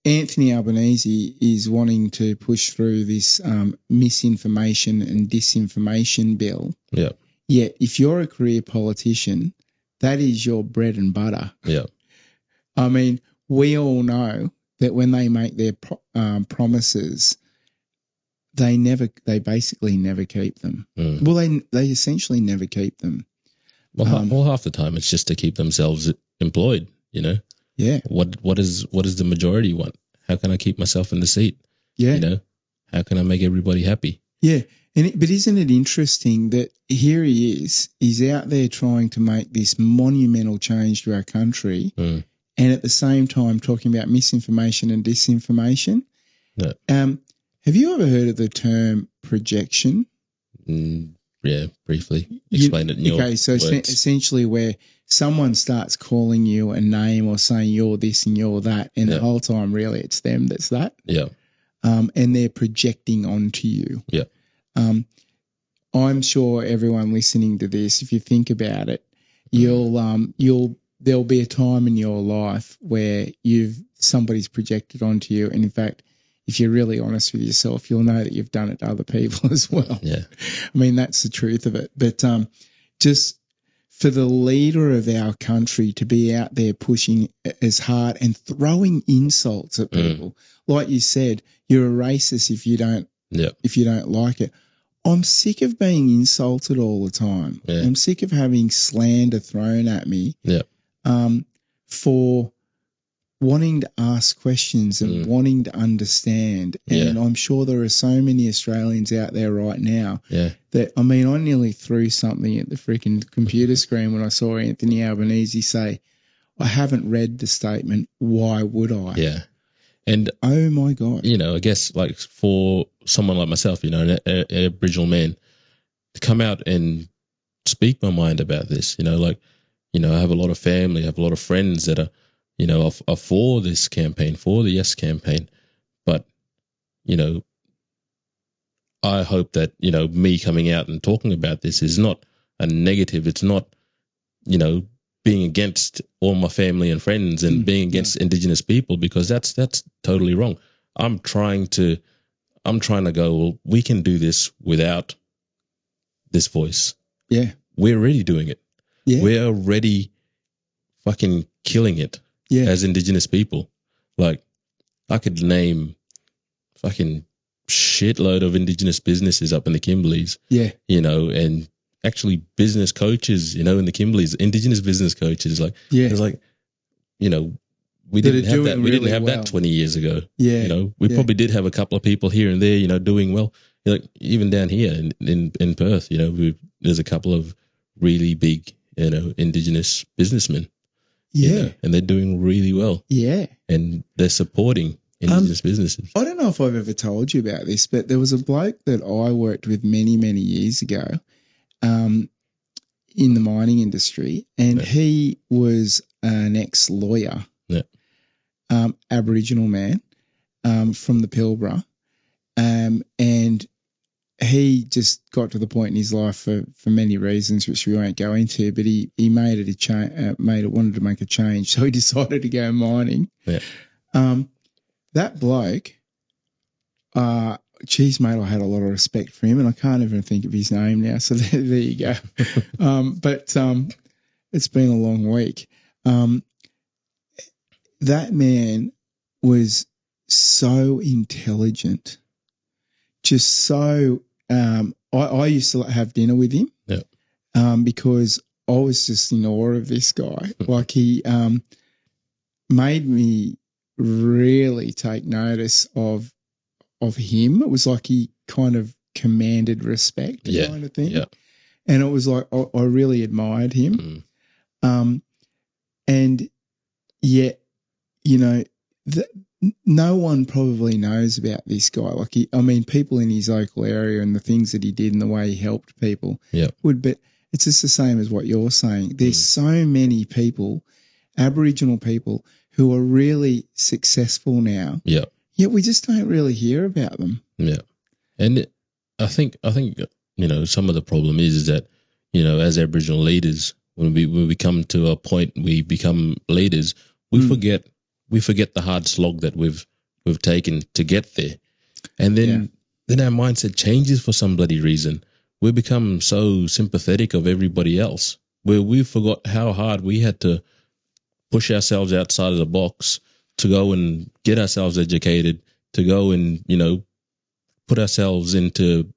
S1: Anthony Albanese is wanting to push through this misinformation and disinformation bill.
S2: Yeah.
S1: Yet, if you're a career politician, that is your bread and butter.
S2: Yeah.
S1: I mean, we all know that when they make their promises, they basically never keep them. Well, they essentially never keep them.
S2: Well, half the time it's just to keep themselves employed, you know?
S1: Yeah.
S2: What is the majority want? How can I keep myself in the seat?
S1: Yeah.
S2: You know, how can I make everybody happy?
S1: Yeah. But isn't it interesting that here he is, he's out there trying to make this monumental change to our country, and at the same time talking about misinformation and disinformation.
S2: No.
S1: Have you ever heard of the term projection?
S2: Yeah, briefly. Explain it in your words.
S1: So essentially where someone starts calling you a name or saying you're this and you're that, and the whole time really it's them that's that.
S2: Yeah.
S1: And they're projecting onto you.
S2: Yeah.
S1: I'm sure everyone listening to this, if you think about it, there'll be a time in your life where somebody's projected onto you, and in fact, if you're really honest with yourself, you'll know that you've done it to other people as well.
S2: Yeah.
S1: I mean, that's the truth of it. But just for the leader of our country to be out there pushing as hard and throwing insults at people, like you said, you're a racist if you don't like it. I'm sick of being insulted all the time.
S2: Yeah.
S1: I'm sick of having slander thrown at me.
S2: Yeah.
S1: For wanting to ask questions and wanting to understand. And I'm sure there are so many Australians out there right now that, I mean, I nearly threw something at the freaking computer screen when I saw Anthony Albanese say, I haven't read the statement. Why would I?
S2: Yeah. And,
S1: oh my God.
S2: You know, I guess like for someone like myself, you know, an Aboriginal man, to come out and speak my mind about this, you know, like, you know, I have a lot of family, I have a lot of friends that are, you know, are for this campaign, for the Yes campaign. But, you know, I hope that, you know, me coming out and talking about this is not a negative. It's not, you know, being against all my family and friends and being against Indigenous people, because that's totally wrong. I'm trying to go, well, we can do this without this voice.
S1: Yeah.
S2: We're already doing it.
S1: Yeah.
S2: We're already fucking killing it as Indigenous people. Like, I could name fucking shitload of Indigenous businesses up in the Kimberleys.
S1: Yeah.
S2: You know, and actually business coaches, you know, in the Kimberleys, Indigenous business coaches. Like, it's like, you know, we didn't have that. We didn't have that 20 years ago.
S1: Yeah.
S2: You know, we probably did have a couple of people here and there, you know, doing well. Like, even down here in Perth, you know, there's a couple of really big, you know, Indigenous businessmen.
S1: Yeah.
S2: You know, and they're doing really well.
S1: Yeah.
S2: And they're supporting Indigenous businesses.
S1: I don't know if I've ever told you about this, but there was a bloke that I worked with many, many years ago in the mining industry, and he was an ex-lawyer, Aboriginal man from the Pilbara, and he just got to the point in his life for many reasons, which we won't go into, but he made it wanted to make a change, so he decided to go mining.
S2: Yeah.
S1: That bloke, geez, mate, I had a lot of respect for him, and I can't even think of his name now, so there you go. But it's been a long week. That man was so intelligent, just so I used to have dinner with him because I was just in awe of this guy. Like, he made me really take notice of him. It was like he kind of commanded respect kind of thing.
S2: Yeah.
S1: And it was like I really admired him. And yet, you know, no one probably knows about this guy. Like, people in his local area and the things that he did and the way he helped people but it's just the same as what you're saying. There's so many people, Aboriginal people, who are really successful now. Yeah. Yet we just don't really hear about them.
S2: Yeah. And I think, you know, some of the problem is that, you know, as Aboriginal leaders, when we come to a point, we become leaders, we forget the hard slog that we've taken to get there. And then our mindset changes for some bloody reason. We become so sympathetic of everybody else, where we forgot how hard we had to push ourselves outside of the box to go and get ourselves educated, to go and, you know, put ourselves into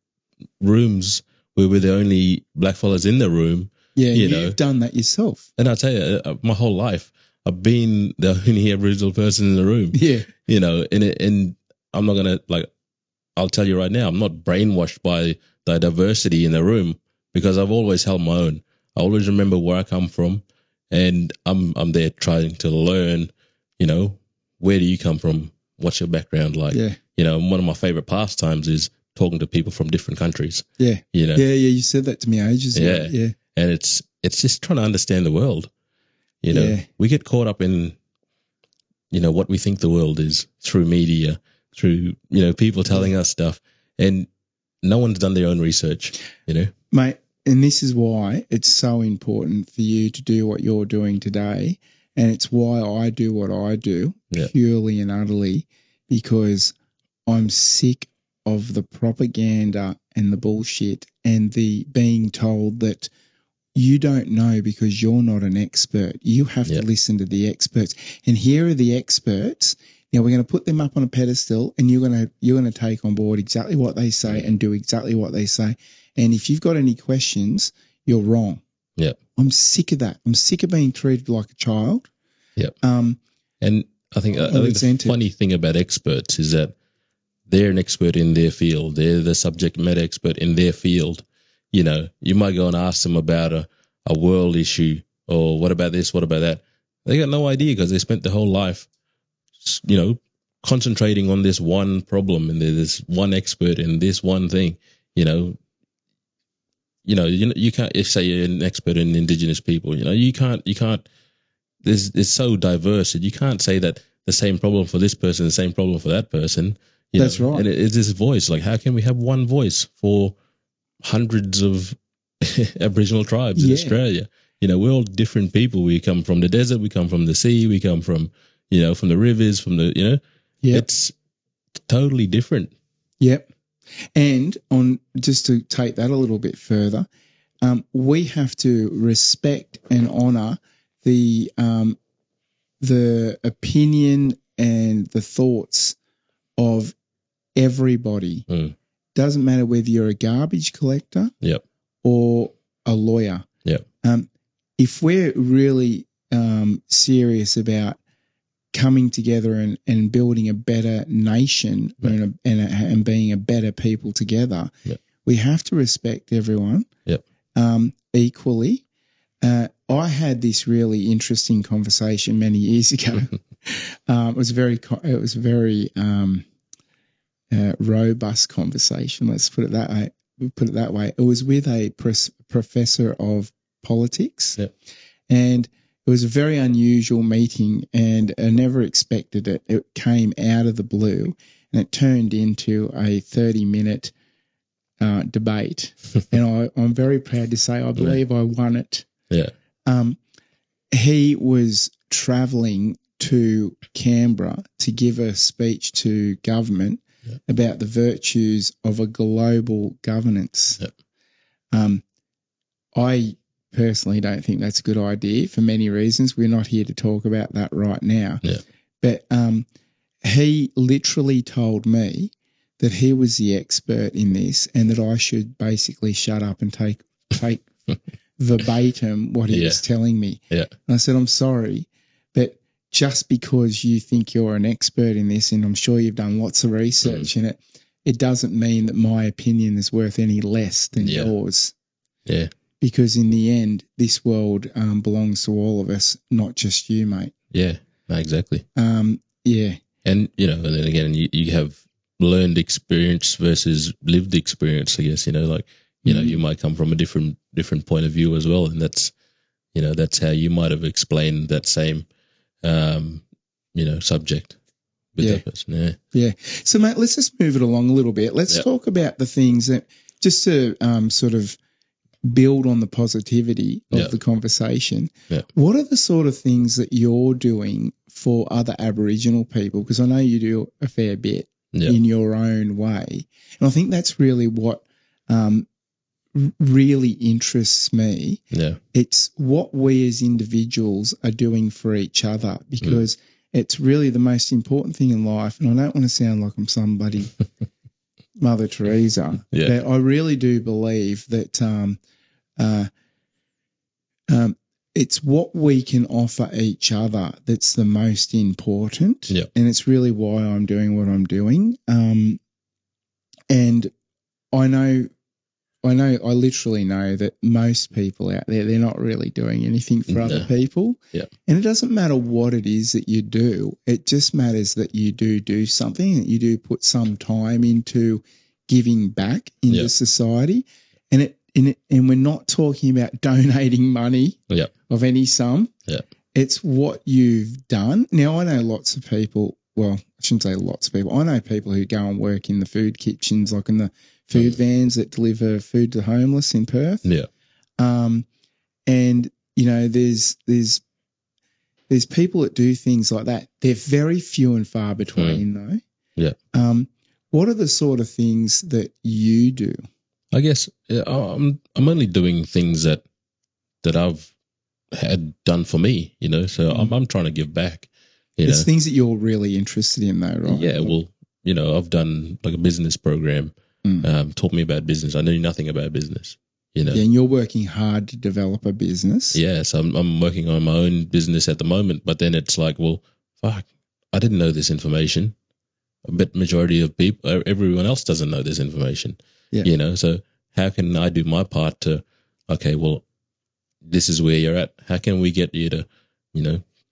S2: rooms where we're the only black fellas in the room.
S1: Yeah, you've done that yourself.
S2: And I tell you, my whole life, I've been the only Aboriginal person in the room.
S1: Yeah.
S2: You know, and I'm not going to, like, I'll tell you right now, I'm not brainwashed by the diversity in the room, because I've always held my own. I always remember where I come from, and I'm there trying to learn, you know, where do you come from? What's your background like?
S1: Yeah.
S2: You know, one of my favorite pastimes is talking to people from different countries.
S1: Yeah.
S2: You know?
S1: Yeah, you said that to me ages ago.
S2: Yeah.
S1: Yeah.
S2: And it's just trying to understand the world. You know, we get caught up in, you know, what we think the world is through media, through, you know, people telling us stuff, and no one's done their own research, you know.
S1: Mate, and this is why it's so important for you to do what you're doing today, and it's why I do what I do purely and utterly, because I'm sick of the propaganda and the bullshit and the being told that you don't know because you're not an expert. You have to listen to the experts. And here are the experts. Now we're going to put them up on a pedestal, and you're going to take on board exactly what they say and do exactly what they say. And if you've got any questions, you're wrong.
S2: Yeah.
S1: I'm sick of that. I'm sick of being treated like a child.
S2: Yeah. And I think the funny thing about experts is that they're an expert in their field. They're the subject matter expert in their field. You know, you might go and ask them about a world issue, or what about this, what about that? They got no idea because they spent their whole life, you know, concentrating on this one problem, and there's one expert in this one thing. You can't, if say you're an expert in Indigenous people, you can't. It's so diverse that you can't say that the same problem for this person, the same problem for that person.
S1: That's right.
S2: And it's this voice. Like, how can we have one voice for hundreds of Aboriginal tribes in Australia? We're all different people. We come from the desert. We come from the sea. We come from, from the rivers, from the, it's totally different.
S1: Yep. And just to take that a little bit further, we have to respect and honour the opinion and the thoughts of everybody. Doesn't matter whether you're a garbage collector or a lawyer. If we're really serious about coming together and building a better nation and being a better people together, we have to respect everyone equally. I had this really interesting conversation many years ago. It was a very robust conversation. Let's put it that way. It was with a professor of politics, and it was a very unusual meeting, and I never expected it. It came out of the blue, and it turned into a 30-minute debate. And I'm very proud to say I believe I won it. He was travelling to Canberra to give a speech to government about the virtues of a global governance. I personally don't think that's a good idea for many reasons. We're not here to talk about that right now. But he literally told me that he was the expert in this and that I should basically shut up and take verbatim what he was telling me. And I said, I'm sorry, but just because you think you're an expert in this, and I'm sure you've done lots of research in it, it doesn't mean that my opinion is worth any less than yours. Because in the end, this world belongs to all of us, not just you, mate.
S2: No, exactly. And, and then again, you have learned experience versus lived experience, I guess, you might come from a different point of view as well. And that's, that's how you might have explained that same, subject with that person.
S1: So, mate, let's just move it along a little bit. Let's talk about the things that, just to sort of build on the positivity of the conversation. What are the sort of things that you're doing for other Aboriginal people? Because I know you do a fair bit in your own way. And I think that's really what really interests me. It's what we as individuals are doing for each other, because it's really the most important thing in life. And I don't want to sound like I'm somebody Mother Teresa, but I really do believe that it's what we can offer each other that's the most important. And it's really why I'm doing what I'm doing. And I literally know that most people out there, they're not really doing anything for other people. And it doesn't matter what it is that you do. It just matters that you do something, that you do put some time into giving back into society. And we're not talking about donating money of any sum. It's what you've done. Now, I know lots of people, well, I shouldn't say lots of people. I know people who go and work in the food kitchens, like in the food vans that deliver food to the homeless in Perth. And, there's people that do things like that. They're very few and far between, though. What are the sort of things that you do?
S2: I guess I'm only doing things that I've had done for me, So I'm trying to give back.
S1: It's things that you're really interested in, though, right?
S2: Yeah. Well, I've done like a business program. Taught me about business. I knew nothing about business.
S1: Yeah, and you're working hard to develop a business.
S2: Yeah, so I'm working on my own business at the moment, but then it's like, well, fuck, I didn't know this information. But majority of people, everyone else doesn't know this information.
S1: Yeah.
S2: So how can I do my part to, okay, well, this is where you're at. How can we get you to,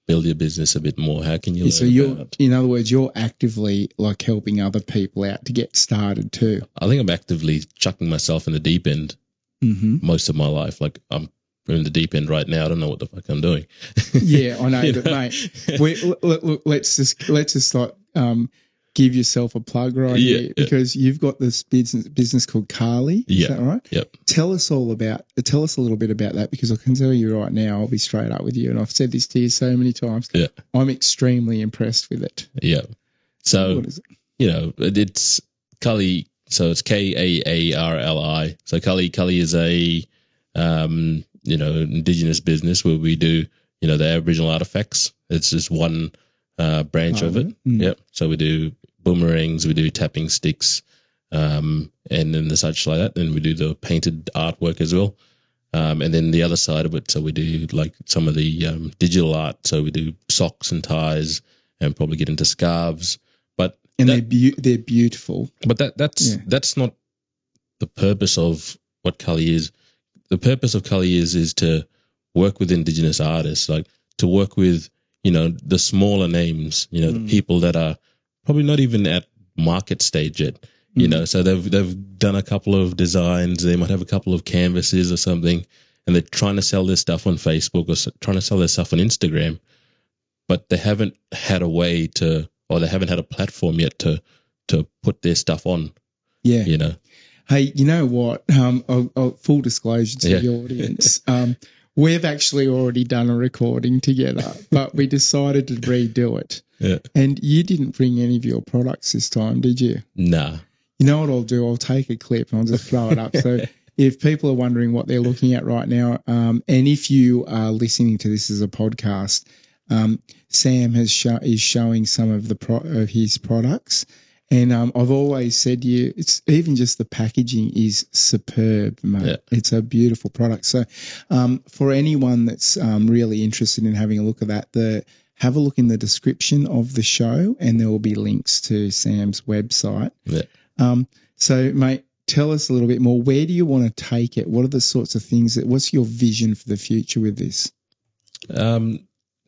S2: build your business a bit more? How can you?
S1: So in other words, you're actively like helping other people out to get started too.
S2: I think I'm actively chucking myself in the deep end most of my life. Like I'm in the deep end right now. I don't know what the fuck I'm doing.
S1: Yeah, I know, but mate, let's just like give yourself a plug right here because you've got this business called Carly. Is that right?
S2: Yep.
S1: Tell us a little bit about that, because I can tell you right now, I'll be straight up with you, and I've said this to you so many times.
S2: Yeah.
S1: I'm extremely impressed with it.
S2: Yeah. So,
S1: what is it?
S2: It's Carly. So it's Kaarli. So Carly is a, indigenous business where we do, the Aboriginal artifacts. It's just one branch of it. Yep. So we do boomerangs, we do tapping sticks, and then the such like that. And we do the painted artwork as well. And then the other side of it, so we do like some of the digital art. So we do socks and ties, and probably get into scarves.
S1: And they're beautiful.
S2: But that's not the purpose of what Cully is. The purpose of Cully is to work with Indigenous artists, like to work with, the smaller names, the people that are probably not even at market stage yet, so they've done a couple of designs. They might have a couple of canvases or something, and they're trying to sell their stuff on Facebook or trying to sell their stuff on Instagram, but they haven't had a way to, or they haven't had a platform yet to put their stuff on.
S1: Yeah. Hey, you know what? Full disclosure to the audience. We've actually already done a recording together, but we decided to redo it.
S2: Yeah.
S1: And you didn't bring any of your products this time, did you?
S2: Nah.
S1: You know what I'll do? I'll take a clip and I'll just throw it up. So if people are wondering what they're looking at right now, and if you are listening to this as a podcast, Sam is showing some of his products, and I've always said to you, it's even just the packaging is superb, mate. Yeah. It's a beautiful product. So for anyone that's really interested in having a look at that, have a look in the description of the show, and there will be links to Sam's website.
S2: Yeah.
S1: So, mate, tell us a little bit more. Where do you want to take it? What are the sorts of things what's your vision for the future with this?
S2: So,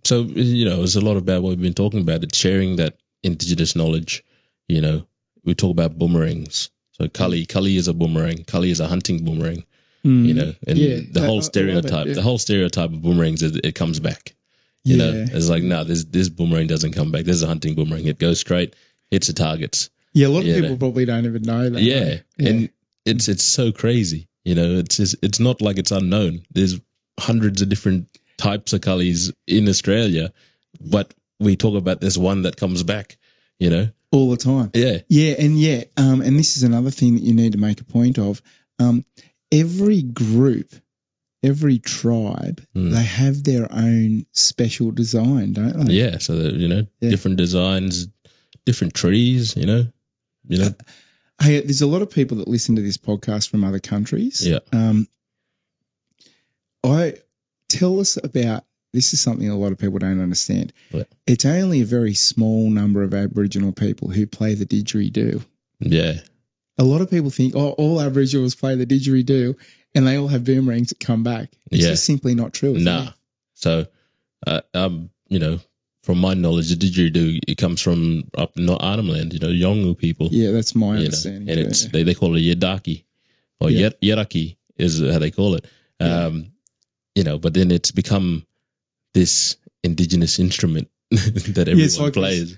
S2: it's a lot about what we've been talking about. It's sharing that Indigenous knowledge. We talk about boomerangs. So Cully is a boomerang. Cully is a hunting boomerang. And the whole stereotype of boomerangs is it comes back. It's like, no, this boomerang doesn't come back. This is a hunting boomerang. It goes straight, hits the targets.
S1: Yeah, a lot of people probably don't even know that.
S2: Yeah,
S1: right?
S2: And it's so crazy. It's not like it's unknown. There's hundreds of different types of cullies in Australia, but we talk about this one that comes back,
S1: all the time.
S2: Yeah.
S1: And this is another thing that you need to make a point of. Every group, every tribe, they have their own special design, don't they?
S2: Yeah. So different designs, different trees,
S1: Hey, there's a lot of people that listen to this podcast from other countries.
S2: Yeah.
S1: Tell us about, this is something a lot of people don't understand.
S2: What?
S1: It's only a very small number of Aboriginal people who play the didgeridoo.
S2: Yeah.
S1: A lot of people think, all Aboriginals play the didgeridoo and they all have boomerangs that come back. It's just simply not true.
S2: Nah. So, from my knowledge, the didgeridoo, it comes from up in Arnhem Land, Yolngu people.
S1: Yeah, that's my understanding.
S2: And it's they call it a yedaki, or yeraki is how they call it. But then it's become this Indigenous instrument that everyone plays.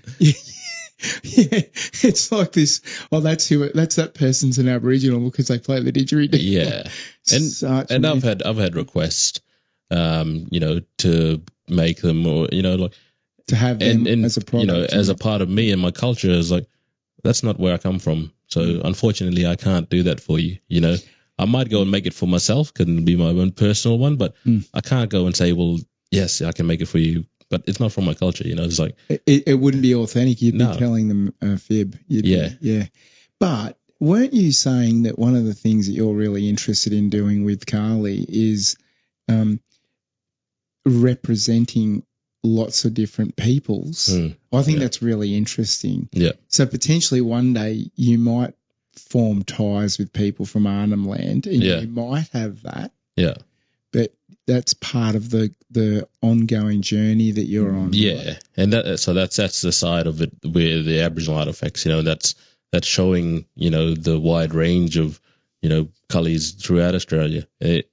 S1: Yeah, it's like this. Oh, that's that person's an Aboriginal because they play the didgeridoo.
S2: Yeah, and I've had requests, to make them, or like
S1: to have them as a product,
S2: as a part of me and my culture. Is like, that's not where I come from. So unfortunately, I can't do that for you. You know, I might go and make it for myself, can be my own personal one, but I can't go and say, well, yes, I can make it for you, but it's not from my culture. You know, it's like
S1: it wouldn't be authentic. You'd
S2: No.
S1: be telling them a fib.
S2: Yeah.
S1: Yeah. But weren't you saying that one of the things that you're really interested in doing with Carly is representing lots of different peoples? I think that's really interesting.
S2: Yeah.
S1: So potentially one day you might form ties with people from Arnhem Land, and
S2: Yeah.
S1: you might have that,
S2: Yeah.
S1: but that's part of the ongoing journey that you're on.
S2: Yeah,
S1: right?
S2: and that's the side of it where the Aboriginal artifacts, you know, that's showing, you know, the wide range of, you know, cullies throughout Australia. They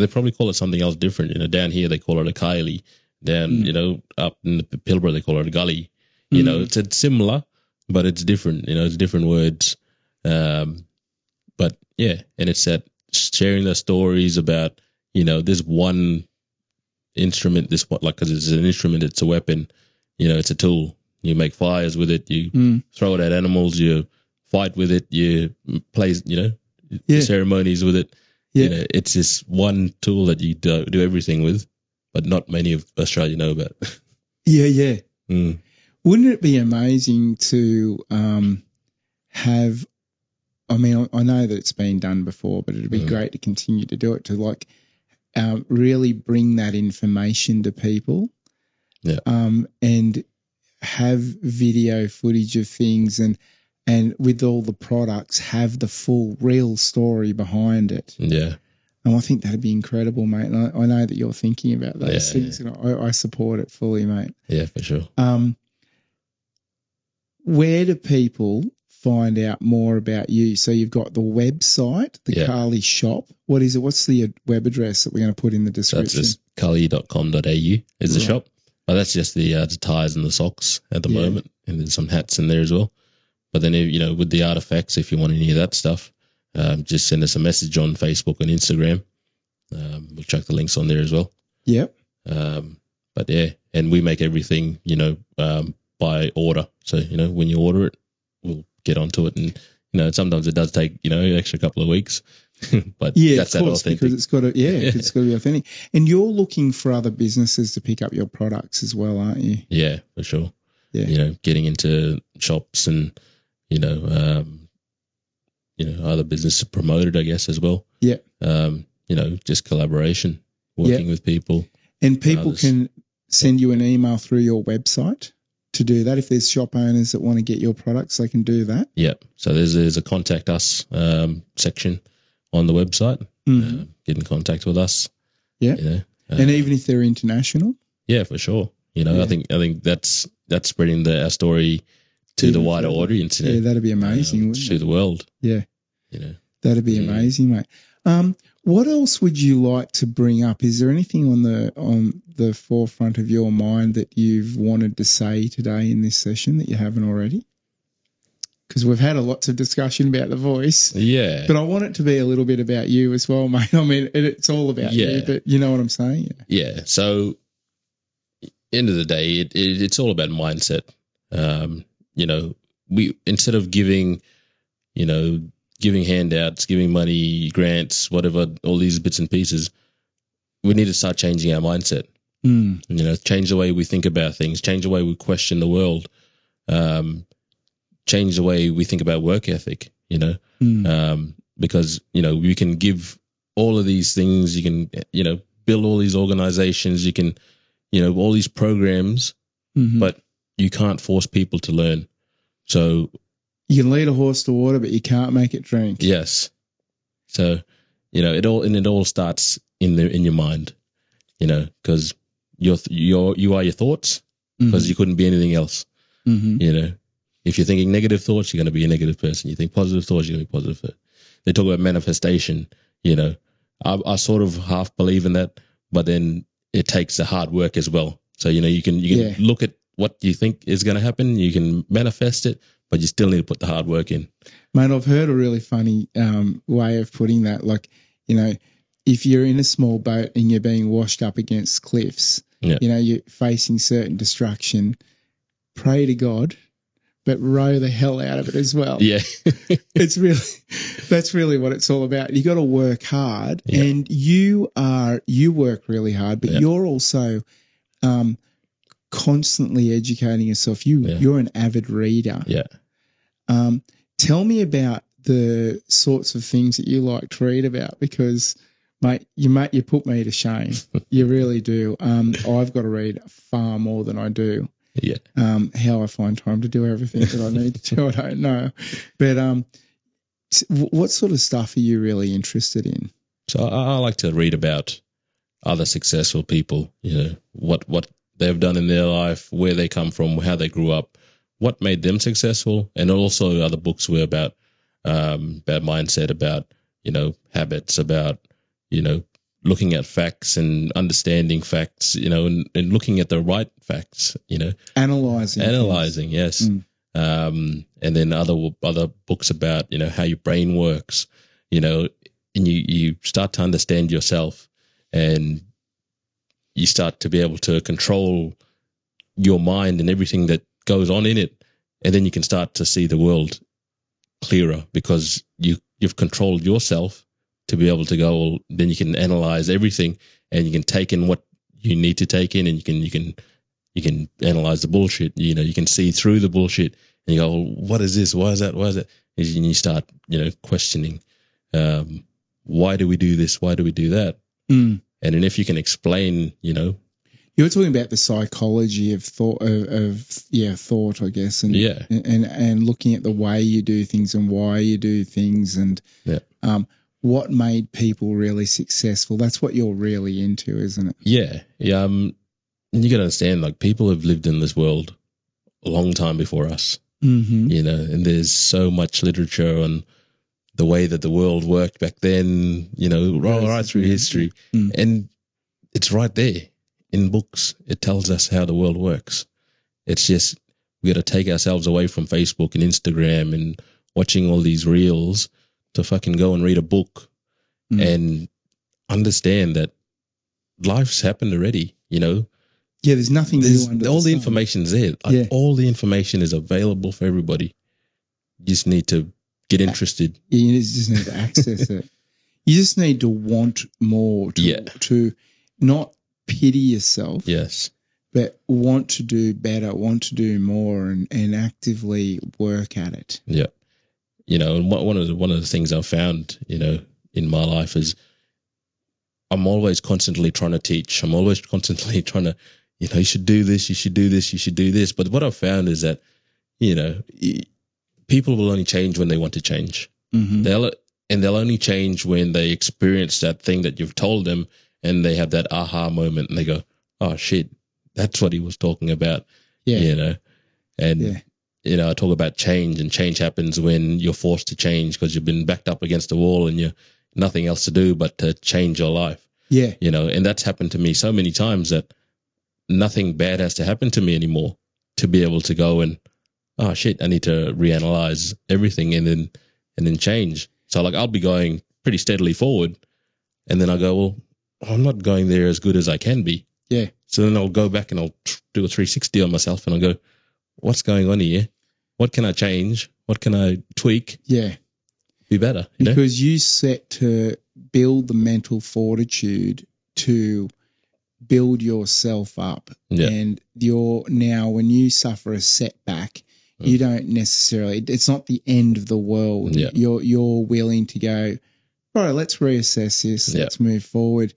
S2: probably call it something else different. You know, down here they call it a Kylie. Down, you know, up in the Pilbara they call it a gully. You know, it's similar, but it's different. You know, it's different words. But yeah, and it's that sharing the stories about, you know, this one instrument, because it's an instrument, it's a weapon, you know, it's a tool. You make fires with it, you throw it at animals, you fight with it, you play, you know, ceremonies with it.
S1: Yeah.
S2: You know, it's this one tool that you do everything with, but not many of Australia know about.
S1: Yeah. Wouldn't it be amazing to have, I mean, I know that it's been done before, but it'd be great to continue to do it, to like really bring that information to people.
S2: Yeah.
S1: And have video footage of things, and with all the products, have the full real story behind it.
S2: Yeah.
S1: And I think that'd be incredible, mate. And I know that you're thinking about those things, and I support it fully, mate.
S2: Yeah, for sure.
S1: Where do people find out more about you? So you've got the website, the Carly shop. What is it? What's the web address that we're going to put in the description?
S2: That's just cully.com.au is the shop. But that's just the ties and the socks at the moment, and there's some hats in there as well. But then, you know, with the artifacts, if you want any of that stuff, just send us a message on Facebook and Instagram. We'll chuck the links on there as well.
S1: Yep.
S2: But yeah, and we make everything, you know, by order. So, you know, when you order it, we'll get onto it. And, you know, sometimes it does take, you know, an extra couple of weeks. But that's
S1: of course,
S2: authentic.
S1: because it's got to, it's got to be authentic. And you're looking for other businesses to pick up your products as well, aren't you?
S2: Yeah, for sure.
S1: Yeah.
S2: You know, getting into shops and, you know, other businesses to promote it, I guess, as well.
S1: Yeah.
S2: You know, just collaboration, working with people.
S1: And people can send you an email through your website to do that. If there's shop owners that want to get your products, they can do that.
S2: Yeah. So there's a contact us section on the website. Get in contact with us.
S1: Yeah.
S2: You know,
S1: and even if they're international.
S2: Yeah, for sure. You know, I think that's spreading our story to the wider audience. You know,
S1: that'd be amazing, wouldn't
S2: to
S1: it?
S2: the world.
S1: Yeah.
S2: You know,
S1: that'd be amazing, mate. What else would you like to bring up? Is there anything on the forefront of your mind that you've wanted to say today in this session that you haven't already? Because we've had lots of discussion about the voice.
S2: Yeah.
S1: But I want it to be a little bit about you as well, mate. I mean, it's all about you, but you know what I'm saying?
S2: Yeah. So, end of the day, it's all about mindset. You know, instead of giving handouts, giving money, grants, whatever, all these bits and pieces, we need to start changing our mindset. You know, change the way we think about things, change the way we question the world, change the way we think about work ethic, you know, because, you know, we can give all of these things, you can, you know, build all these organizations, you can, you know, all these programs, but you can't force people to learn. So
S1: you can lead a horse to water, but you can't make it drink.
S2: Yes. So, you know, it all starts in your mind, you know, because you are your thoughts, because you couldn't be anything else. You know, if you're thinking negative thoughts, you're going to be a negative person. You think positive thoughts, you're going to be positive. They talk about manifestation. You know, I sort of half believe in that, but then it takes the hard work as well. So, you know, you can look at what you think is going to happen. You can manifest it, but you still need to put the hard work in.
S1: Mate, I've heard a really funny way of putting that. Like, you know, if you're in a small boat and you're being washed up against cliffs, you know, you're facing certain destruction, pray to God, but row the hell out of it as well.
S2: Yeah.
S1: That's really what it's all about. You got to work hard,
S2: Yeah.
S1: and you work really hard, but you're also constantly educating yourself. You're an avid reader.
S2: Yeah.
S1: Tell me about the sorts of things that you like to read about, because mate, you put me to shame. You really do. I've got to read far more than I do.
S2: Yeah.
S1: How I find time to do everything that I need to do, I don't know. But what sort of stuff are you really interested in?
S2: So I like to read about other successful people, what they've done in their life, where they come from, how they grew up, what made them successful, and also other books were about mindset, about, habits, about, looking at facts and understanding facts, and looking at the right facts, Analyzing, yes. And then other books about, how your brain works, and you start to understand yourself, and you start to be able to control your mind and everything that goes on in it. And then you can start to see the world clearer, because you've controlled yourself to be able to go. Well, then you can analyze everything, and you can take in what you need to take in, and you can analyze the bullshit. You can see through the bullshit, and you go, well, what is this? Why is that? Why is that? And you start, questioning, why do we do this? Why do we do that? And then if you can explain,
S1: You're talking about the psychology of thought, thought, I guess, and looking at the way you do things and why you do things, and what made people really successful. That's what you're really into, isn't it?
S2: Yeah. And you got to understand, like, people have lived in this world a long time before us, and there's so much literature on the way that the world worked back then, right through history, and it's right there. In books, it tells us how the world works. It's just we got to take ourselves away from Facebook and Instagram and watching all these reels to fucking go and read a book and understand that life's happened already, Yeah,
S1: there's nothing new under
S2: all the
S1: sun.
S2: information's there. All the information is available for everybody. You just need to get interested.
S1: You just need to access it. You just need to want more to not pity yourself, but want to do better, want to do more, and actively work at it.
S2: Yeah, and one of the things I've found, in my life is I'm always constantly trying to teach. I'm always constantly trying to, you should do this, you should do this, you should do this. But what I've found is that, people will only change when they want to change. They'll only change when they experience that thing that you've told them, and they have that aha moment, and they go, oh, shit, that's what he was talking about, I talk about change, and change happens when you're forced to change because you've been backed up against the wall and you're nothing else to do but to change your life. And that's happened to me so many times that nothing bad has to happen to me anymore to be able to go and, oh, shit, I need to reanalyze everything and then change. So, like, I'll be going pretty steadily forward, and then I go, well, I'm not going there as good as I can be. So then I'll go back and I'll do a 360 on myself, and I'll go, what's going on here? What can I change? What can I tweak? Be better.
S1: Because you set to build the mental fortitude to build yourself up. And when you suffer a setback, you don't necessarily, it's not the end of the world. You're willing to go, all right, let's reassess this. Let's move forward.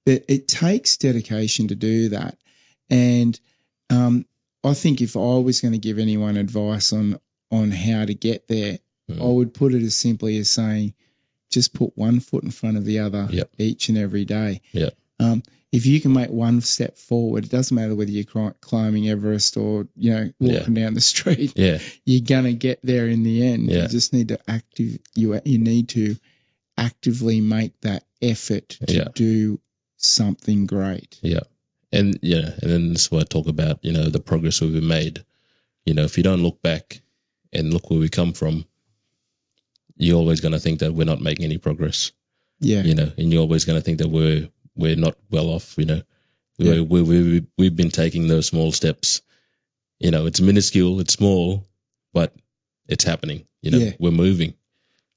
S1: But it takes dedication to do that. And I think if I was going to give anyone advice on how to get there, I would put it as simply as saying, just put one foot in front of the other each and every day. If you can make one step forward, it doesn't matter whether you're climbing Everest or, walking down the street. You're going to get there in the end. You just need to you need to actively make that effort to do something great.
S2: And then this is what I talk about, the progress we've made. If you don't look back and look where we come from, you're always going to think that we're not making any progress. And you're always going to think that we're not well off. We've been taking those small steps. It's minuscule, it's small, but it's happening. You know,
S1: Yeah.
S2: we're moving.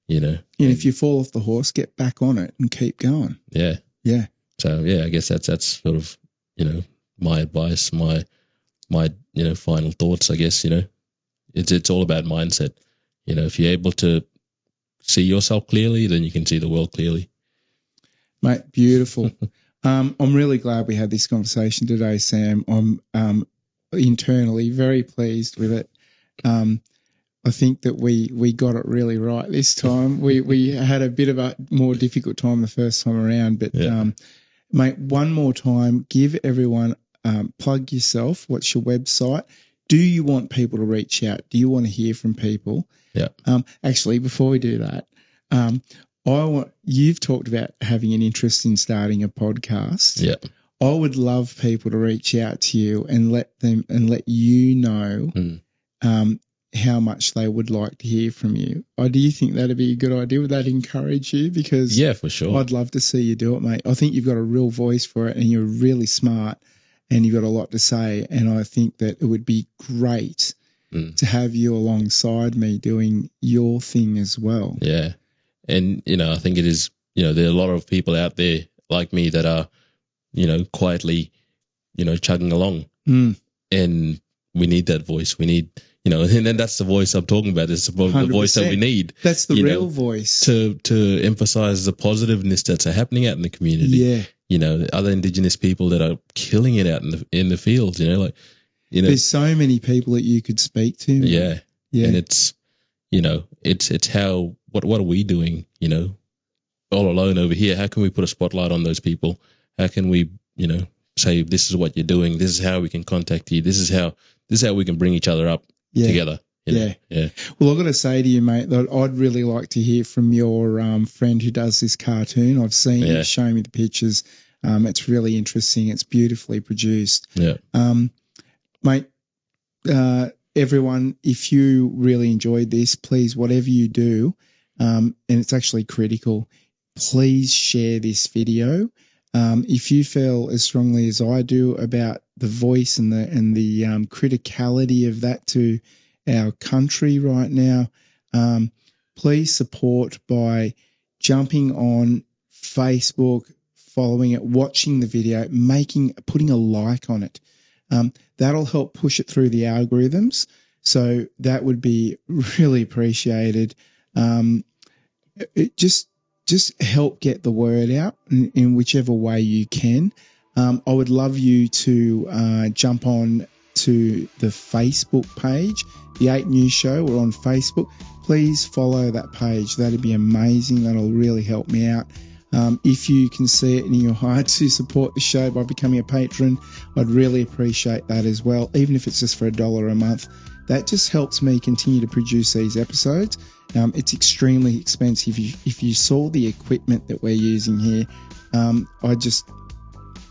S2: You know,
S1: And if you fall off the horse, get back on it and keep going.
S2: yeah.
S1: Yeah.
S2: So yeah, I guess that's sort of, you know, my advice, my you know, final thoughts. I guess, you know, it's all about mindset. You know, if you're able to see yourself clearly, then you can see the world clearly.
S1: Mate, beautiful. I'm really glad we had this conversation today, Sam. I'm internally very pleased with it. I think that we got it really right this time. We had a bit of a more difficult time the first time around, but mate, one more time, give everyone, plug yourself. What's your website? Do you want people to reach out? Do you want to hear from people?
S2: Yeah.
S1: Actually, before we do that, you've talked about having an interest in starting a podcast.
S2: Yeah.
S1: I would love people to reach out to you and let you know how much they would like to hear from you. Do you think that'd be a good idea? Would that encourage you? Because
S2: yeah, for sure.
S1: I'd love to see you do it, mate. I think you've got a real voice for it, and you're really smart, and you've got a lot to say. And I think that it would be great to have you alongside me doing your thing as well.
S2: Yeah. And, you know, I think it is, you know, there are a lot of people out there like me that are, you know, quietly, you know, chugging along. And we need that voice. We need, you know, and then that's the voice I'm talking about. It's the voice that we need.
S1: That's the real voice.
S2: To emphasize the positiveness that's happening out in the community.
S1: Yeah.
S2: You know, other Indigenous people that are killing it out in the fields, you know, like, you know.
S1: There's so many people that you could speak to.
S2: Yeah.
S1: Yeah.
S2: And it's, you know, it's how, what are we doing, you know, all alone over here? How can we put a spotlight on those people? How can we, you know, say, this is what you're doing. This is how we can contact you. This is how we can bring each other up together. You know? Yeah.
S1: Well, I've got to say to you, mate, that I'd really like to hear from your friend who does this cartoon. I've seen it. Show me the pictures. It's really interesting. It's beautifully produced.
S2: Yeah.
S1: Mate, everyone, if you really enjoyed this, please, whatever you do, and it's actually critical, please share this video. If you feel as strongly as I do about the voice and the criticality of that to our country right now, please support by jumping on Facebook, following it, watching the video, putting a like on it. That'll help push it through the algorithms. So that would be really appreciated. It just help get the word out in whichever way you can. I would love you to jump on to the Facebook page, the 8 News Show. We're on Facebook. Please follow that page. That'd be amazing. That'll really help me out. If you can see it in your heart to support the show by becoming a patron, I'd really appreciate that as well, even if it's just for $1 a month. That just helps me continue to produce these episodes. It's extremely expensive. If you saw the equipment that we're using here,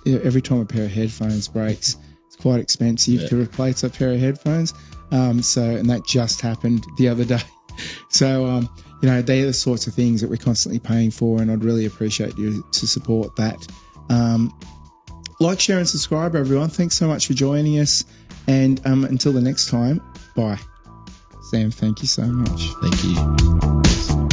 S1: every time a pair of headphones breaks, it's quite expensive to replace a pair of headphones. And that just happened the other day. So, you know, they're the sorts of things that we're constantly paying for, and I'd really appreciate you to support that. Like, share, and subscribe, everyone. Thanks so much for joining us. And until the next time, bye. Sam, thank you so much.
S2: Thank you.